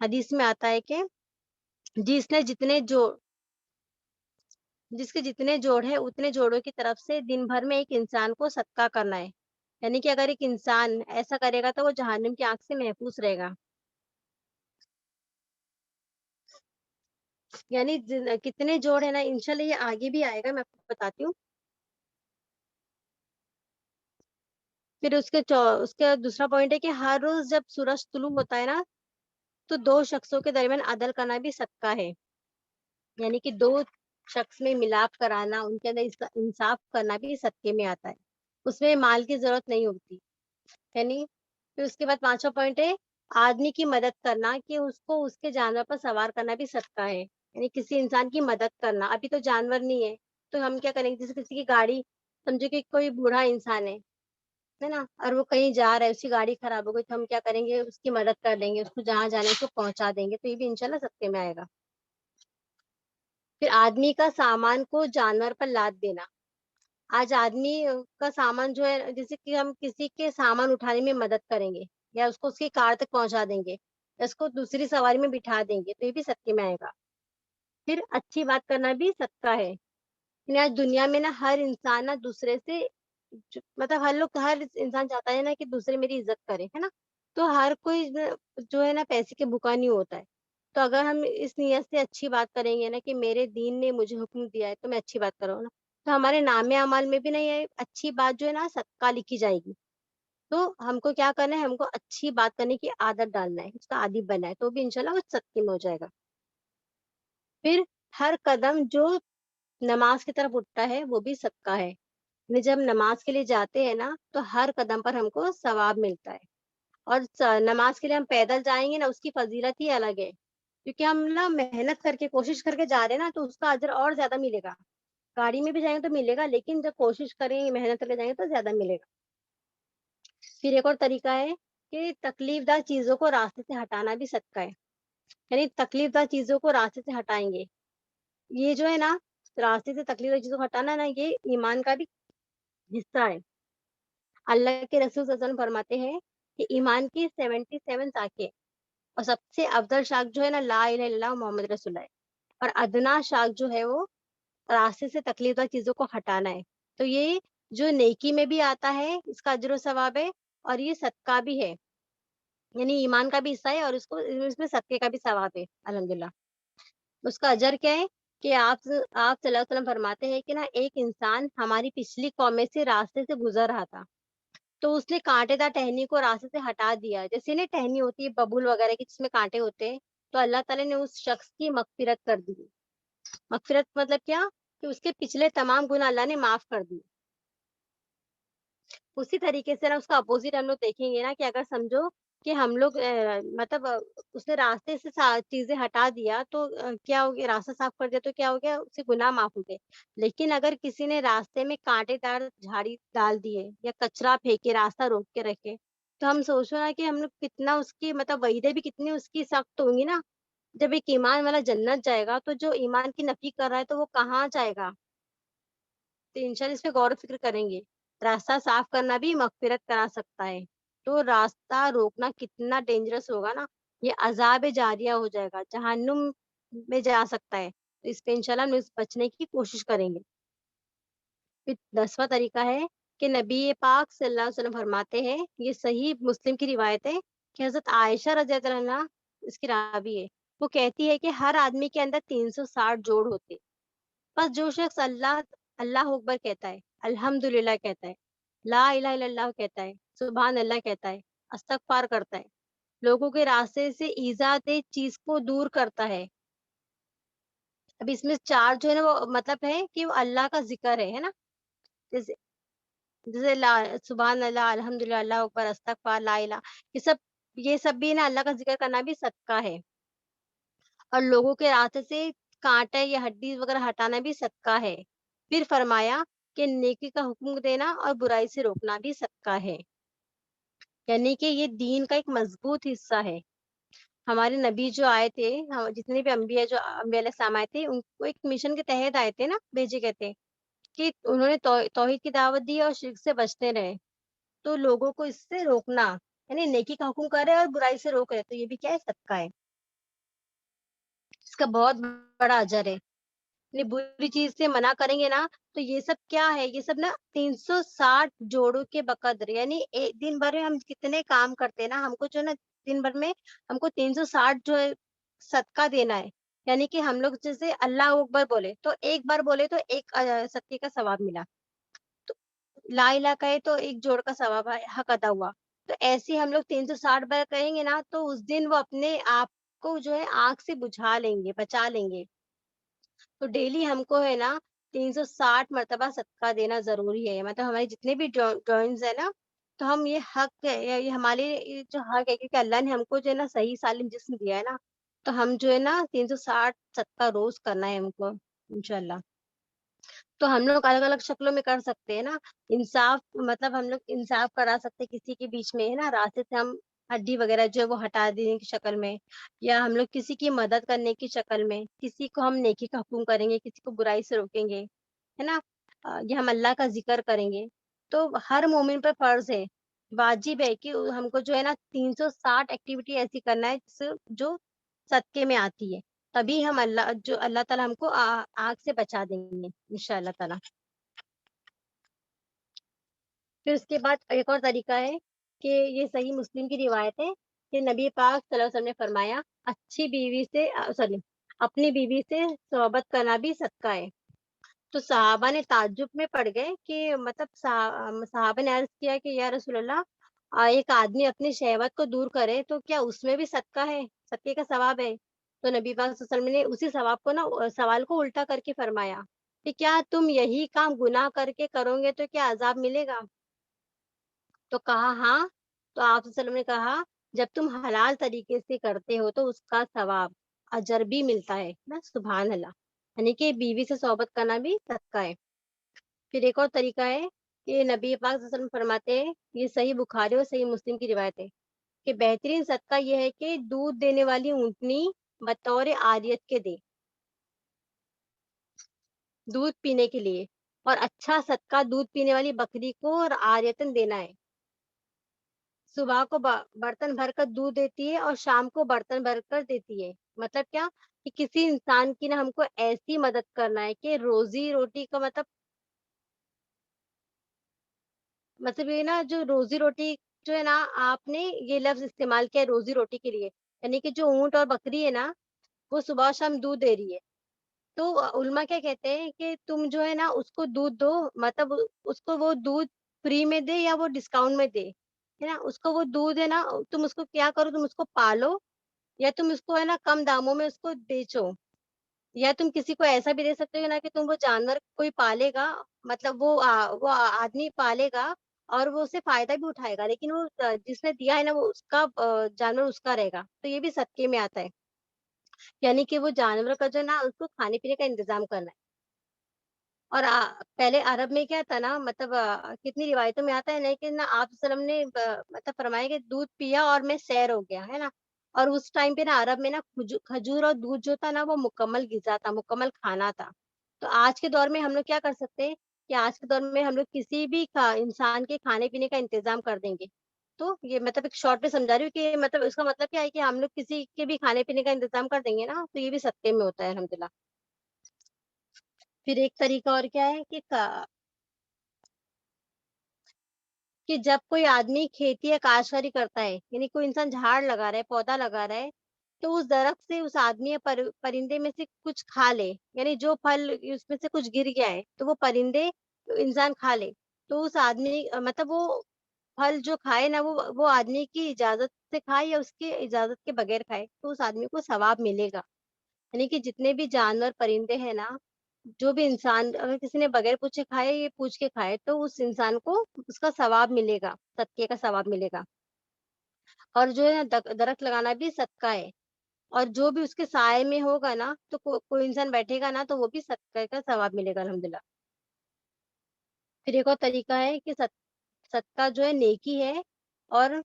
हदीस में आता है कि जिसने जितने जोड़ जिसके जितने जोड़ है उतने जोड़ों की तरफ से दिन भर में एक इंसान को सदका करना है। यानी कि अगर एक इंसान ऐसा करेगा तो वो जहन्नुम की आग से महफूज रहेगा। यानी कितने जोड़ है ना, इंशाल्लाह ये आगे भी आएगा, मैं आपको बताती हूँ। फिर उसके दूसरा पॉइंट है कि हर रोज जब सूरज तुलू होता है ना तो दो शख्सों के दरमियान अदल करना भी सदका है। यानी कि दो शख्स में मिलाप कराना, उनके अंदर इंसाफ करना भी सदके में आता है, उसमें माल की जरूरत नहीं होती। यानी फिर उसके बाद पांचवा पॉइंट है आदमी की मदद करना, कि उसको उसके जानवर पर सवार करना भी सदका है। यानी किसी इंसान की मदद करना, अभी तो जानवर नहीं है तो हम क्या करेंगे? जैसे किसी की गाड़ी, समझो कि कोई बूढ़ा इंसान है ना, और वो कहीं जा रहा है, उसकी गाड़ी खराब हो गई तो हम क्या करेंगे? उसकी मदद कर देंगे, उसको जहां जाना है उसको पहुंचा देंगे, तो ये भी इंशाल्लाह सदके में आएगा। फिर आदमी का सामान को जानवर पर लाद देना। आज आदमी का सामान जो है, जैसे कि हम किसी के सामान उठाने में मदद करेंगे या उसको उसकी कार तक पहुंचा देंगे या उसको दूसरी सवारी में बिठा देंगे, तो ये भी सदके में आएगा। फिर अच्छी बात करना भी सदका है। लेकिन आज दुनिया में ना हर इंसान ना दूसरे से मतलब हर इंसान चाहता है ना कि दूसरे मेरी इज्जत करे, है ना। तो हर कोई जो है ना पैसे के भूखा नहीं होता है। तो अगर हम इस नियत से अच्छी बात करेंगे ना कि मेरे दीन ने मुझे हुक्म दिया है तो मैं अच्छी बात करूँ ना, तो हमारे नामे अमाल में भी ना ये अच्छी बात जो है ना सदका लिखी जाएगी। तो हमको क्या करना है? हमको अच्छी बात करने की आदत डालना है, उसका आदी बनना है, तो भी इंशाल्लाह वो सदके में हो जाएगा। फिर हर कदम जो नमाज की तरफ उठता है वो भी सदका है। यानी जब नमाज के लिए जाते हैं ना तो हर कदम पर हमको सवाब मिलता है, और नमाज के लिए हम पैदल जाएंगे ना उसकी फजीलत ही अलग है, क्योंकि हम ना मेहनत करके कोशिश करके जा रहे हैं ना तो उसका अजर और ज्यादा मिलेगा। गाड़ी में भी जाएंगे तो मिलेगा, लेकिन जब कोशिश करेंगे मेहनत करके जाएंगे तो ज्यादा मिलेगा। फिर एक और तरीका है कि तकलीफदार चीजों को रास्ते से हटाना भी सदका है। यानी तकलीफदार चीजों को रास्ते से हटाएंगे, ये जो है ना, रास्ते से तकलीफदार चीजों को हटाना ना, ये ईमान का भी हिस्सा है। اللہ के रसूल सल्लल्लाहु अलैहि वसल्लम फरमाते हैं कि ईमान की 77 शाखें, और सबसे अफजल शाख जो है ना ला इलाहा इल्लल्लाह मोहम्मद रसूलुल्लाह है, और अदना शाख जो है वो रास्ते से तकलीफदार चीजों को हटाना है। तो ये जो नेकी में भी आता है, इसका अजर सवाब है, और ये सदका भी है, यानी ईमान का भी हिस्सा है, और इसको इसमें सदके का भी सवाब है अल्हम्दुलिल्लाह। उसका अजर क्या है कि आप सल्लल्लाहु अलैहि वसल्लम फरमाते हैं कि ना एक इंसान हमारी पिछली कौम में से रास्ते से गुजर रहा था, तो उसने कांटेदार टहनी को रास्ते से हटा दिया। जैसे ना टहनी होती है बबूल वगैरह की जिसमें कांटे होते हैं, तो अल्लाह ताला ने उस शख्स की मगफिरत कर दी। मगफिरत मतलब क्या, कि उसके पिछले तमाम गुनाह अल्लाह ने माफ कर दिए। उसी तरीके से ना उसका अपोजिट हम लोग देखेंगे ना, कि अगर समझो कि हम लोग मतलब उसने रास्ते से चीजें हटा दिया, तो क्या हो गया, रास्ता साफ कर दिया तो क्या हो गया, उससे गुनाह माफ हो गए। लेकिन अगर किसी ने रास्ते में कांटेदार झाड़ी डाल दिए या कचरा फेंके, रास्ता रोक के रखे, तो हम सोचो ना कि हम लोग कितना उसकी मतलब वहीदे भी कितनी उसकी सख्त होंगी ना। जब एक ईमान वाला जन्नत जाएगा, तो जो ईमान की नफी कर रहा है तो वो कहाँ जाएगा। तो इंशाल्लाह इस पे गौर फ़िक्र करेंगे। रास्ता साफ करना भी मग़फ़िरत करा सकता है। तो रास्ता रोकना कितना डेंजरस होगा ना, ये अज़ाब जारिया हो जाएगा, जहन्नुम में जा सकता है। तो इस पे इंशाल्लाह हम इस बचने की कोशिश करेंगे। फिर 10वां तरीका है कि नबी पाक सल्लल्लाहु अलैहि वसल्लम फरमाते हैं, ये सही मुस्लिम की रिवायत है कि हज़रत आयशा रज़ियल्लाहु अन्हा इसकी रावी है। वो कहती है कि हर आदमी के अंदर 360 जोड़ होते हैं। बस जो शख्स अल्लाह अकबर कहता है, अल्हम्दुलिल्लाह कहता है, ला इलाहा इल्लल्लाह कहता है, सुभान अल्लाह कहता है, इस्तग़फ़ार करता है, लोगों के रास्ते से ईज़ाद चीज़ को दूर करता है। अब इसमें 4 जो है ना वो मतलब है कि वो अल्लाह का ज़िक्र है ना? जैसे जैसे ला सुभान अल्लाह, अल्हम्दुलिल्लाह, अल्लाहू अकबर, इस्तग़फ़ार, ला इलाहा, ये सब भी ना अल्लाह का ज़िक्र करना भी सदका है। और लोगों के रास्ते से कांटे या हड्डी वगैरह हटाना भी सदका है। फिर फरमाया कि नेकी का हुक्म देना और बुराई से रोकना भी सदका है। यानी कि ये दीन का एक मजबूत हिस्सा है। हमारे नबी जो आए थे, जितने भी अंबिया अलैहिस्सलाम आए थे, उनको एक मिशन के तहत आए थे ना, भेजे गए थे कि उन्होंने तौहीद की दावत दी और शिर्क से बचते रहे। तो लोगों को इससे रोकना, यानी नेकी का हुक्म करे और बुराई से रोक रहे, तो ये भी क्या है, सदका है। इसका बहुत बड़ा अजर है। अपनी बुरी चीज से मना करेंगे ना, तो ये सब क्या है, ये सब ना 360 जोड़ों के बकद्र, यानी दिन भर में हम कितने काम करते हैं ना, हमको जो ना दिन भर में हमको 360 जो है सदका देना है। यानी कि हम लोग जैसे अल्लाह अकबर बोले तो एक बार बोले तो एक सदके का सवाब मिला। तो ला इलाहा कहे तो एक जोड़ का सवाब हक अदा हुआ। तो ऐसे हम लोग 360 बार कहेंगे ना, तो उस दिन वो अपने आप को जो है आग से बुझा लेंगे, बचा लेंगे। तो डेली हमको है ना 360 मर्तबा सदका देना ज़रूरी है। मतलब हमारे जितने भी जॉइंट्स है ना, तो हम ये हक है, या ये हमारे ये जो हक है, क्योंकि अल्लाह ने हमको जो है ना सही सालिम जिस्म दिया है ना, तो हम जो है ना 360 सदका रोज़ करना है हमको इंशाल्लाह। तो हम लोग अलग-अलग शक्लों में कर सकते हैं ना। इंसाफ मतलब हम लोग इंसाफ करा सकते हैं किसी के बीच में, है ना? रास्ते से हम हड्डी वगैरह जो है वो हटा देने की शक्ल में, या हम लोग किसी की मदद करने की शक्ल में, किसी को हम नेकी का हुक्म करेंगे, किसी को बुराई से रोकेंगे, है ना? या हम अल्लाह का ज़िक्र करेंगे। तो हर मोमिन पे फ़र्ज़ है, वाजिब है कि हमको जो है ना 360 एक्टिविटी ऐसी करना है जो सदक़े में आती है। तभी हम अल्लाह ताला हमको आग से बचा देंगे इंशाअल्लाह ताला। फिर उसके बाद एक और तरीका है कि ये सही मुस्लिम की रिवायत है कि नबी पाक सल्लल्लाहु अलैहि वसल्लम ने फरमाया, अच्छी बीवी से सॉरी अपनी बीवी से सोहबत करना भी सदका है। तो सहाबा ने ताज्जुब में पड़ गए कि मतलब सहाबा ने अर्ज़ किया कि या रसूल अल्लाह, एक आदमी अपनी शहवत को दूर करे तो क्या उसमें भी सदका है? सदके का सवाब है? तो नबी पाक सल्लल्लाहु अलैहि वसल्लम ने उसी सवाब को ना सवाल को उल्टा करके फरमाया कि क्या तुम यही काम गुनाह करके करोगे तो क्या अज़ाब मिलेगा? तो कहा हाँ। तो आप वसल्लम ने कहा, जब तुम हलाल तरीके से करते हो तो उसका सवाब, अजर भी मिलता है ना, सुभान अल्लाह। यानी कि बीवी से सोहबत करना भी सदका है। फिर एक और तरीका है कि नबी पाक सल्लल्लाहु अलैहि वसल्लम फरमाते हैं, ये सही बुखारी और सही मुस्लिम की रिवायत है कि बेहतरीन सदका ये है कि दूध देने वाली ऊँटनी बतौर आरियत के दे, दूध पीने के लिए। और अच्छा सदका दूध पीने वाली बकरी को और आर्यतन देना है। सुबह को बर्तन भर कर दूध देती है और शाम को बर्तन भर कर देती है। मतलब क्या, कि किसी इंसान की ना हमको ऐसी मदद करना है कि रोजी रोटी का मतलब ये ना, जो रोजी रोटी जो है ना, आपने ये लफ्ज इस्तेमाल किया है रोजी रोटी के लिए, यानी कि जो ऊंट और बकरी है ना, वो सुबह शाम दूध दे रही है। तो उल्मा क्या कहते हैं कि तुम जो है ना उसको दूध दो, मतलब उसको वो दूध फ्री में दे या वो डिस्काउंट में दे, है ना, उसको वो दूध है ना, तुम उसको क्या करो, तुम उसको पालो, या तुम उसको है ना कम दामों में उसको बेचो, या तुम किसी को ऐसा भी दे सकते हो ना कि तुम वो जानवर कोई पालेगा, मतलब वो आदमी पालेगा और वो उससे फायदा भी उठाएगा, लेकिन वो जिसने दिया है ना वो उसका जानवर उसका रहेगा, तो ये भी सदके में आता है। यानी कि वो जानवर का जो ना उसको खाने पीने का इंतजाम करना है। और पहले अरब में क्या था ना, मतलब कितनी रिवायतों में आता है ना कि ना आप सल्लम ने मतलब फरमाया कि दूध पिया और मैं सैर हो गया, है ना। और उस टाइम पे ना अरब में ना खजूर और दूध जो था ना वो मुकम्मल गिजा था, मुकम्मल खाना था। तो आज के दौर में हम लोग क्या कर सकते हैं कि आज के दौर में हम लोग किसी भी इंसान के खाने पीने का इंतजाम कर देंगे। तो ये मतलब एक शॉर्ट में समझा रही हूँ कि मतलब इसका मतलब क्या है कि हम लोग किसी के भी खाने पीने का इंतजाम कर देंगे ना, तो ये भी सत्य में होता है अल्हम्दुलिल्लाह। फिर एक तरीका और क्या है कि जब कोई आदमी खेती या काश्तकारी करता है, यानी कोई इंसान झाड़ लगा रहा है, पौधा लगा रहा है, तो उस दरख्त से उस आदमी या परिंदे में से कुछ खा ले, यानी जो फल उसमें से कुछ गिर गया है तो वो परिंदे इंसान खा ले, तो उस आदमी मतलब वो फल जो खाए ना वो आदमी की इजाजत से खाए या उसकी इजाजत के बगैर खाए, तो उस आदमी को सवाब मिलेगा। यानी कि जितने भी जानवर परिंदे हैं ना, जो भी इंसान अगर किसी ने बगैर पूछे खाए, ये पूछ के खाए, तो उस इंसान को उसका सवाब मिलेगा, सदके का सवाब मिलेगा। और जो है ना दरख्त लगाना भी सदका है। और जो भी उसके साए में होगा ना, तो कोई इंसान बैठेगा ना, तो वो भी सदका का सवाब मिलेगा अल्हम्दुलिल्लाह। फिर एक और तरीका है कि सदका जो है नेकी है। और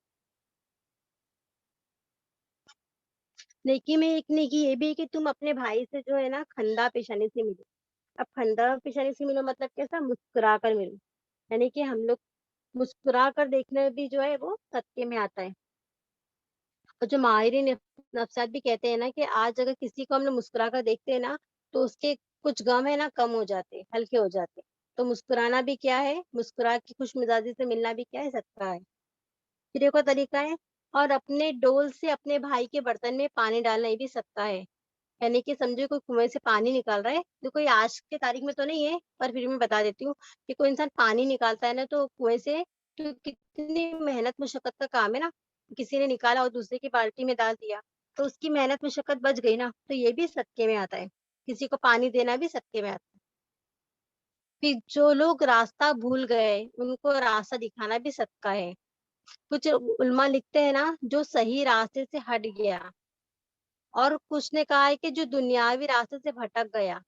नेकी में एक नेकी ये भी है कि तुम अपने भाई से जो है ना खंदा पेशानी से मिलो। अब खंदा पेशानी से मिलो मतलब कैसा, मुस्कुरा कर मिलो। यानी कि हम लोग मुस्कुरा कर देखने भी जो है वो सदके में आता है। और जो माहिरीन नफ्सियात भी कहते हैं ना कि आज अगर किसी को हम लोग मुस्कुरा कर देखते हैं ना, तो उसके कुछ गम है ना कम हो जाते, हल्के हो जाते। तो मुस्कुराना भी क्या है, मुस्कुरा के खुश मिजाजी से मिलना भी क्या है, सदका है। फिर एक और तरीका है, और अपने डोल से अपने भाई के बर्तन में पानी डालना, ये भी सदका है। यानी कि समझो कोई कुएं से पानी निकाल रहा है, तो कोई आज के तारीख में तो नहीं है, पर फिर मैं बता देती हूँ कि कोई इंसान पानी निकालता है ना तो कुएं से, तो कितनी मेहनत मुशक्कत का काम है ना। किसी ने निकाला और दूसरे की बाल्टी में डाल दिया, तो उसकी मेहनत मुशक्कत बच गई ना, तो ये भी सदके में आता है। किसी को पानी देना भी सदके में आता है। फिर जो लोग रास्ता भूल गए उनको रास्ता दिखाना भी सदका है। कुछ उल्मा लिखते हैं ना, जो सही रास्ते से हट गया, और कुछ ने कहा है कि जो दुनियावी रास्ते से भटक गया,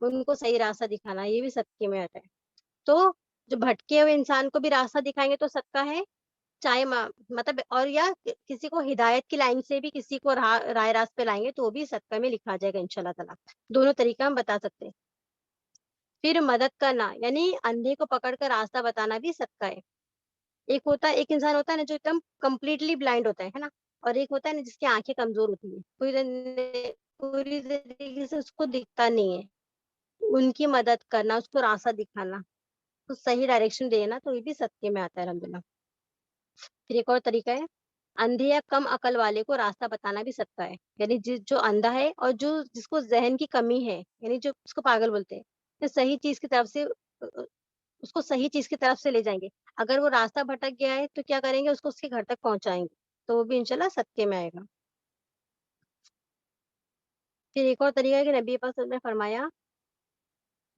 उनको सही रास्ता दिखाना, ये भी सदके में आता है। तो जो भटके हुए इंसान को भी रास्ता दिखाएंगे तो सदका है। चाहे मतलब, और या किसी को हिदायत की लाइन से भी किसी को राय रास्त पे लाएंगे तो वो भी सदका में लिखा जाएगा इंशाल्लाह ताला। दोनों तरीका हम बता सकते हैं। फिर मदद करना, यानी अंधे को पकड़ कर रास्ता बताना भी सदका है। एक इंसान होता है ना जो एकदम कंप्लीटली ब्लाइंड होता है ना, और एक होता है ना जिसकी आंखें कमजोर होती है, पूरी तरीके से उसको दिखता नहीं है, उनकी मदद करना, उसको रास्ता दिखाना, तो सही डायरेक्शन देना, तो ये भी सदके में आता है अल्हम्दुलिल्लाह। फिर एक और तरीका है, अंधे या कम अकल वाले को रास्ता बताना भी सदका है। यानी जो अंधा है और जो जिसको जहन की कमी है, यानी जो उसको पागल बोलते हैं, तो सही चीज की तरफ से उसको सही चीज की तरफ से ले जाएंगे। अगर वो रास्ता भटक गया है तो क्या करेंगे, उसको उसके घर तक पहुंचाएंगे, तो वो भी इंशाल्लाह सदके में आएगा। फिर एक और तरीका है कि नबी पाक सल्लल्लाहु अलैहि वसल्लम ने फरमाया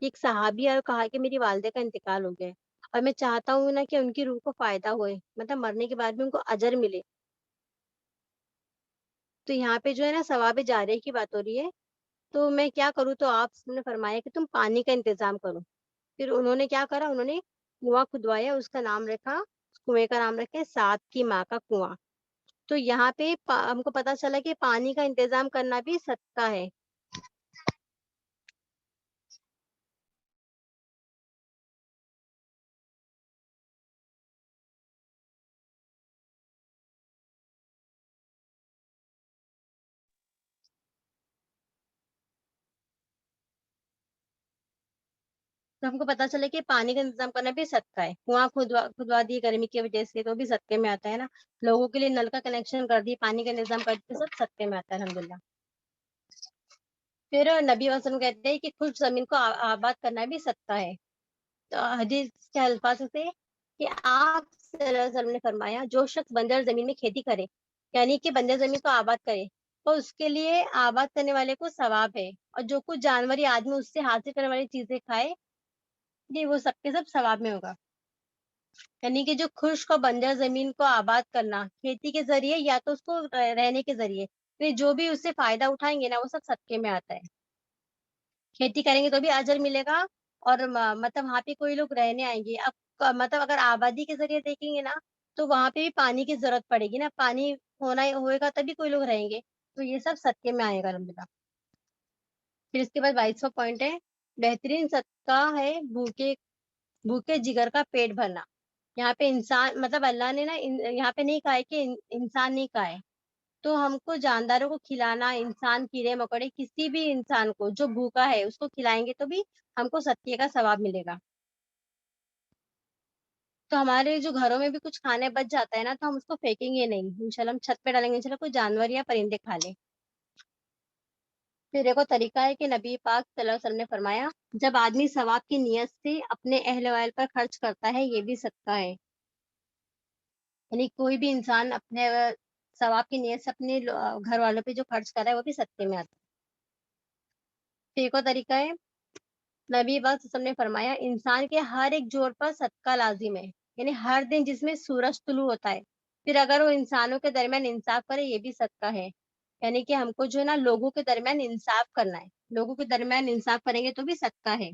कि एक सहाबी और कहा कि मेरी वालिदा का इंतकाल हो गया है, और मैं चाहता हूँ ना कि उनकी रूह को फायदा होए, मतलब मरने के बाद भी उनको अजर मिले। तो यहाँ पे जो है ना सवाब जारिया की बात हो रही है। तो मैं क्या करूँ, तो आपने फरमाया कि तुम पानी का इंतजाम करो। फिर उन्होंने क्या करा, उन्होंने कुआं खुदवाया, उसका नाम रखा, कुएं का नाम रखा सात की माँ का कुआं। तो यहाँ पे हमको पता चला कि पानी का इंतजाम करना भी सदका है। तो हमको पता चला कि पानी का इंतजाम करना भी सदका है। कुआं खुदवा दिए गर्मी की वजह से, तो भी सदके में आता है ना। लोगों के लिए नल का कनेक्शन कर दिए, पानी का इंतजाम कर दिया, सब सदके में आता है अल्हम्दुलिल्लाह। फिर नबी वसल्लम कहते हैं कि खुश जमीन को आबाद करना भी सदका है। तो हदीस के अल्फाज से कि आप सल्लल्लाहु अलैहि वसल्लम ने फरमाया, जो शख्स बंजर जमीन में खेती करे, यानी कि बंजर जमीन को आबाद करे, तो उसके लिए आबाद करने वाले को सवाब है। और जो कुछ जानवर या आदमी उससे हासिल करने वाली चीजें खाए, ये वो सबके सब सवाब में होगा। यानी कि जो खुश्क और बंजर जमीन को आबाद करना खेती के जरिए या तो उसको रहने के जरिए, तो ये जो भी उससे फायदा उठाएंगे ना, वो सब सदके में आता है। खेती करेंगे तो भी अजर मिलेगा, और मतलब वहां पे कोई लोग रहने आएंगे। अब मतलब अगर आबादी के जरिए देखेंगे ना, तो वहां पे भी पानी की जरूरत पड़ेगी ना, पानी होएगा तभी कोई लोग रहेंगे, तो ये सब सदके में आएगा अल्हम्दुलिल्लाह। फिर इसके बाद 22वां पॉइंट है, बेहतरीन सदका है भूखे भूखे जिगर का पेट भरना। यहाँ पे इंसान मतलब अल्लाह ने ना यहाँ पे नहीं कहा है कि इंसान नहीं कहा है। तो हमको जानदारों को खिलाना, इंसान कीड़े मकोड़े किसी भी इंसान को जो भूखा है उसको खिलाएंगे तो भी हमको सत्य का सवाब मिलेगा। तो हमारे जो घरों में भी कुछ खाने बच जाता है ना, तो हम उसको फेंकेंगे नहीं, इंशाल्लाह हम छत पे डालेंगे, इंशाल्लाह कोई जानवर या परिंदे खा ले। फिर एक और तरीका है कि नबी पाक सल्लल्लाहु अलैहि वसल्लम ने फरमाया, जब आदमी सवाब की नियत से अपने अहल वाल पर खर्च करता है, ये भी सदका है। यानी कोई भी इंसान अपने सवाब की नियत से अपने घर वालों पे जो खर्च कर रहा है, वो भी सदके में आता है। फिर एक और तरीका है, नबी पाक सल्लल्लाहु अलैहि वसल्लम ने फरमाया, इंसान के हर एक जोड़ पर सदका लाजिम है। यानी हर दिन जिसमें सूरज तुलू होता है, फिर अगर वो इंसानों के दरमियान इंसाफ करे, ये भी सदका है। यानी कि हमको जो है ना, लोगों के दरमियान इंसाफ करना है, लोगों के दरमियान इंसाफ करेंगे तो भी सदका है।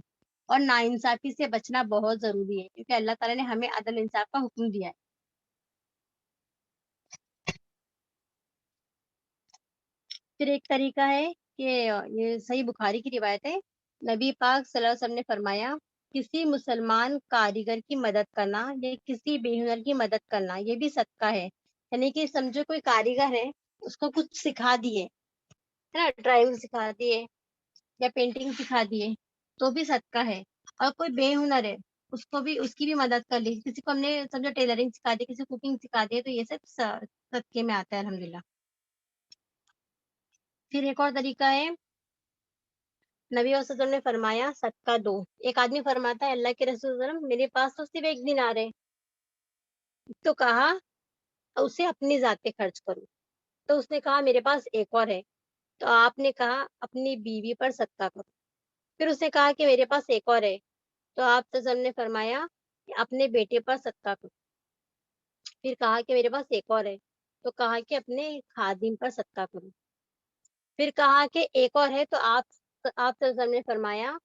और नाइंसाफी से बचना बहुत जरूरी है, क्योंकि अल्लाह ताला ने हमें अदल इंसाफ का हुक्म दिया है। फिर एक तरीका है कि ये सही बुखारी की रिवायत है, नबी पाक सल्लल्लाहु अलैहि वसल्लम ने फरमाया, किसी मुसलमान कारीगर की मदद करना या किसी बेहुनर की मदद करना, ये भी सदका है। यानी कि समझो कोई कारीगर है, उसको कुछ सिखा दिए, है ना, ड्राइविंग सिखा दिए या पेंटिंग सिखा दिए, तो भी सदका है। और कोई बेहुनर है, उसको भी उसकी भी मदद कर ली, किसी को हमने समझो टेलरिंग सिखा दी, किसी को कुकिंग सिखा दी, तो ये सब सदके में आता है अल्हम्दुलिल्लाह। फिर एक और तरीका है, नबी वसल्लम ने फरमाया, सदका दो। एक आदमी फरमाता है, अल्लाह के रसूल वसल्लम, मेरे पास तो सिर्फ एक दिन आ रहे। तो कहा, उसे अपनी जात पे खर्च करो। तो उसने कहा, मेरे पास एक और है। तो आपने कहा, अपनी बीवी पर सदका करो। फिर उसने कहा कि मेरे पास एक और है। तो आप वसल्लम ने फरमाया कि अपने बेटे पर सदका करो। फिर कहा कि मेरे पास एक और है। तो कहा कि अपने खादिम पर सदका करो। फिर कहा कि एक और है। तो आप वसल्लम ने फरमाया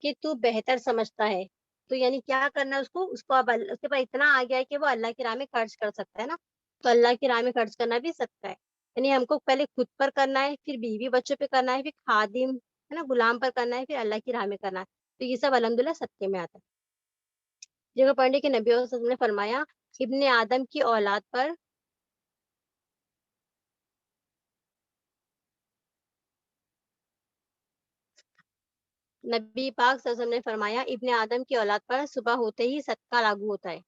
कि तू बेहतर समझता है। तो यानी क्या करना है उसको, अब उसके पास इतना आ गया है कि वो अल्लाह की राह में खर्च कर सकता है ना। तो अल्लाह की राह में खर्च करना भी सकता है। यानी हमको पहले खुद पर करना है, फिर बीवी बच्चों पे करना है, फिर खादिम है ना, गुलाम पर करना है, फिर अल्लाह की राह में करना है। तो ये सब अल्हम्दुलिल्लाह सदके में आता है। जगह पढ़ने के नबी वसल्लम ने फरमाया, इब्ने आदम की औलाद पर नबी पाक सल्लल्लाहु अलैहि वसल्लम ने फरमाया, इब्ने आदम की औलाद पर सुबह होते ही सदका लागू होता है।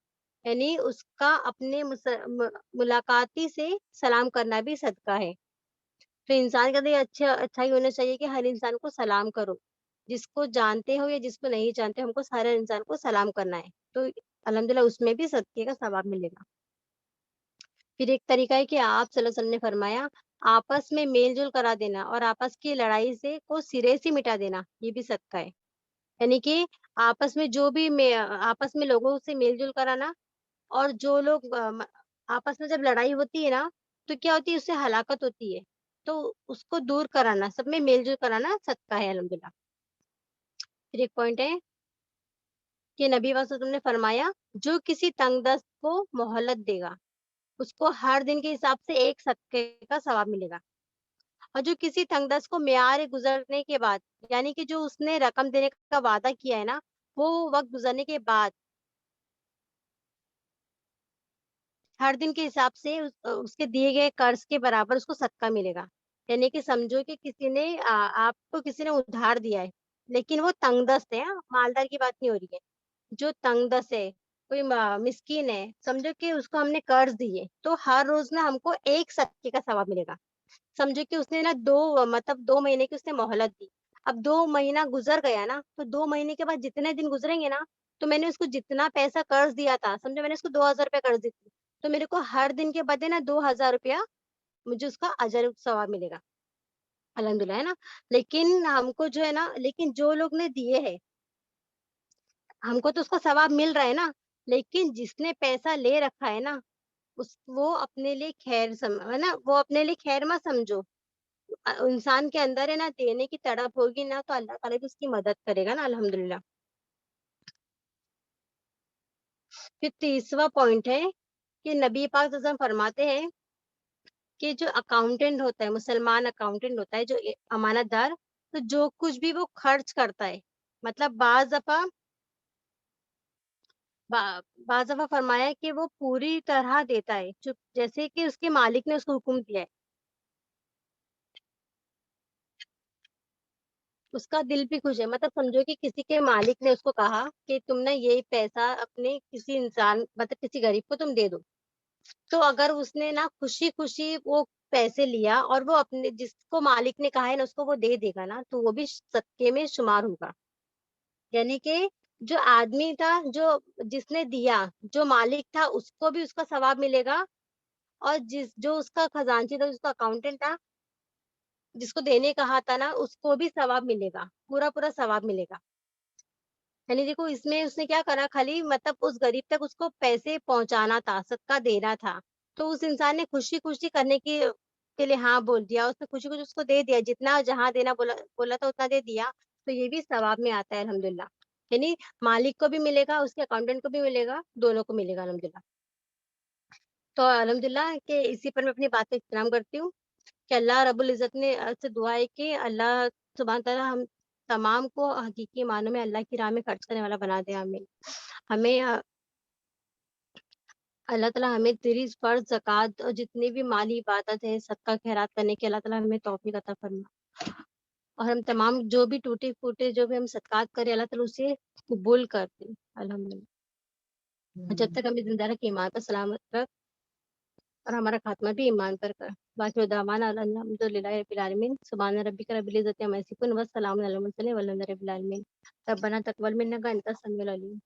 यानी उसका अपने मुलाकाती से सलाम करना भी सदका है। तो इंसान के अंदर ये अच्छाई होना चाहिए कि हर इंसान को सलाम करो, जिसको जानते हो या जिसको नहीं जानते, हमको सारे इंसान को सलाम करना है। तो अल्हम्दुलिल्लाह उसमें भी सदके का सवाब मिलेगा। फिर एक तरीका है कि आप सल्लल्लाहु अलैहि वसल्लम ने फरमाया, आपस में मेल जोल करा देना और आपस की लड़ाई से को सिरे से मिटा देना, ये भी सदका है। यानी कि आपस में जो भी आपस में लोगों से मेल जोल कराना, और जो लोग आपस में जब लड़ाई होती है ना, तो क्या होती है, उससे हलाकत होती है। तो उसको दूर कराना, सब में मेल जोल कराना सदका है अल्हम्दुलिल्लाह। फिर एक पॉइंट है कि नबी वसल्लम ने फरमाया, जो किसी तंगदस्त को मोहलत देगा, उसको हर दिन के हिसाब से एक सदके का सवाब मिलेगा। और जो किसी तंगदस्त को मियार गुजरने के बाद, यानी कि जो उसने रकम देने का वादा किया है ना, वो वक्त गुजरने के बाद हर दिन के हिसाब से उसके दिए गए कर्ज के बराबर उसको सदका मिलेगा। यानी कि समझो कि किसी ने आपको किसी ने उधार दिया है, لیکن وہ تنگ دست ہے, مالدار کی بات نہیں ہو رہی ہے. جو تنگ دست ہے, کوئی مسکین ہے, سمجھو کہ اس کو ہم نے قرض دیے, تو ہر روز نا ہم کو ایک صدقے کا ثواب ملے گا. سمجھو کہ اس نے نا مطلب 2 مہینے کی اس نے مہلت دی. اب 2 مہینہ گزر گیا نا, تو 2 مہینے کے بعد جتنے دن گزریں گے نا, تو میں نے اس کو جتنا پیسہ قرض دیا تھا, سمجھو میں نے اس کو 2,000 روپے قرض دی تھی, تو میرے کو ہر دن کے بدلے نا 2,000 روپیہ مجھے اس کا اجر ثواب ملے گا, الحمد للہ, ہے نا. لیکن ہم کو جو ہے نا, لیکن جو لوگ نے دیے ہیں ہم کو تو اس کا ثواب مل رہا ہے نا, لیکن جس نے پیسہ لے رکھا ہے نا, وہ اپنے لیے خیر ہے نا, وہ اپنے لیے خیر مت سمجھو. انسان کے اندر ہے نا دینے کی تڑپ ہوگی نا, تو اللہ تعالیٰ بھی اس کی مدد کرے گا نا, الحمد للہ. پھر تیسرا پوائنٹ ہے کہ نبی پاک صلی اللہ علیہ وسلم فرماتے ہیں کہ جو اکاؤنٹنٹ ہوتا ہے, مسلمان اکاؤنٹنٹ ہوتا ہے, جو امانت دار, تو جو کچھ بھی وہ خرچ کرتا ہے, مطلب بعض دفعہ فرمایا ہے کہ وہ پوری طرح دیتا ہے, جیسے کہ اس کے مالک نے اس کو حکم دیا ہے. اس کا دل بھی خوش ہے, مطلب سمجھو کہ کسی کے مالک نے اس کو کہا کہ تم نے یہ پیسہ اپنے کسی انسان, مطلب کسی غریب کو تم دے دو, تو اگر اس نے نا خوشی خوشی وہ پیسے لیا, اور وہ اپنے جس کو مالک نے کہا ہے نا اس کو وہ دے دے گا نا, تو وہ بھی صدقے میں شمار ہوگا. یعنی کہ جو آدمی تھا, جس نے دیا, جو مالک تھا, اس کو بھی اس کا ثواب ملے گا, اور جو اس کا خزانچی تھا, اس کا اکاؤنٹنٹ تھا, جس کو دینے کہا تھا نا, اس کو بھی ثواب ملے گا, پورا پورا ثواب ملے گا. یعنی دیکھو اس میں اس نے کیا کرا, خالی مطلب اس غریب تک اس کو پیسے پہنچانا تھا, صدقہ دینا تھا, تو اس انسان نے خوشی خوشی کرنے کے لیے ہاں بول دیا, اس نے خوشی خوشی اس کو دے دیا, جتنا جہاں دینا بولا تھا اتنا دے دیا, تو یہ بھی ثواب میں آتا ہے, الحمدللہ. یعنی مالک کو بھی ملے گا, اس کے اکاؤنٹنٹ کو بھی ملے گا, دونوں کو ملے گا, الحمدللہ. تو الحمدللہ کہ اسی پر میں اپنی بات کا احترام کرتی ہوں, کہ اللہ رب العزت نے سے دعا ہے کہ اللہ سبحانہ تعالیٰ ہم تمام کو حقیقی معنوں میں اللہ کی راہ میں خرچ کرنے والا بنا دے. ہمیں اللہ تعالیٰ ہمیں تیری فرض, زکوٰۃ اور جتنی بھی مالی عبادت ہے, صدقہ خیرات کرنے کے اللہ تعالیٰ ہمیں توفیق عطا فرما, اور ہم تمام جو بھی ٹوٹے پھوٹے جو بھی ہم صدقات کریں, اللہ تعالیٰ اسے قبول کرتے, الحمدللہ. جب تک ہمیں زندہ رکھ, ایمان پر سلامت رکھ, اور ہمارا خاتمہ بھی ایمان پر کر. باقی دعوانا الحمد للہ رب العالمین. سبحان ربک رب العزت عما یصفون, والسلام علی المرسلین والحمد للہ رب العالمین. ربنا تقبل منا انک انت السمیع العلیم.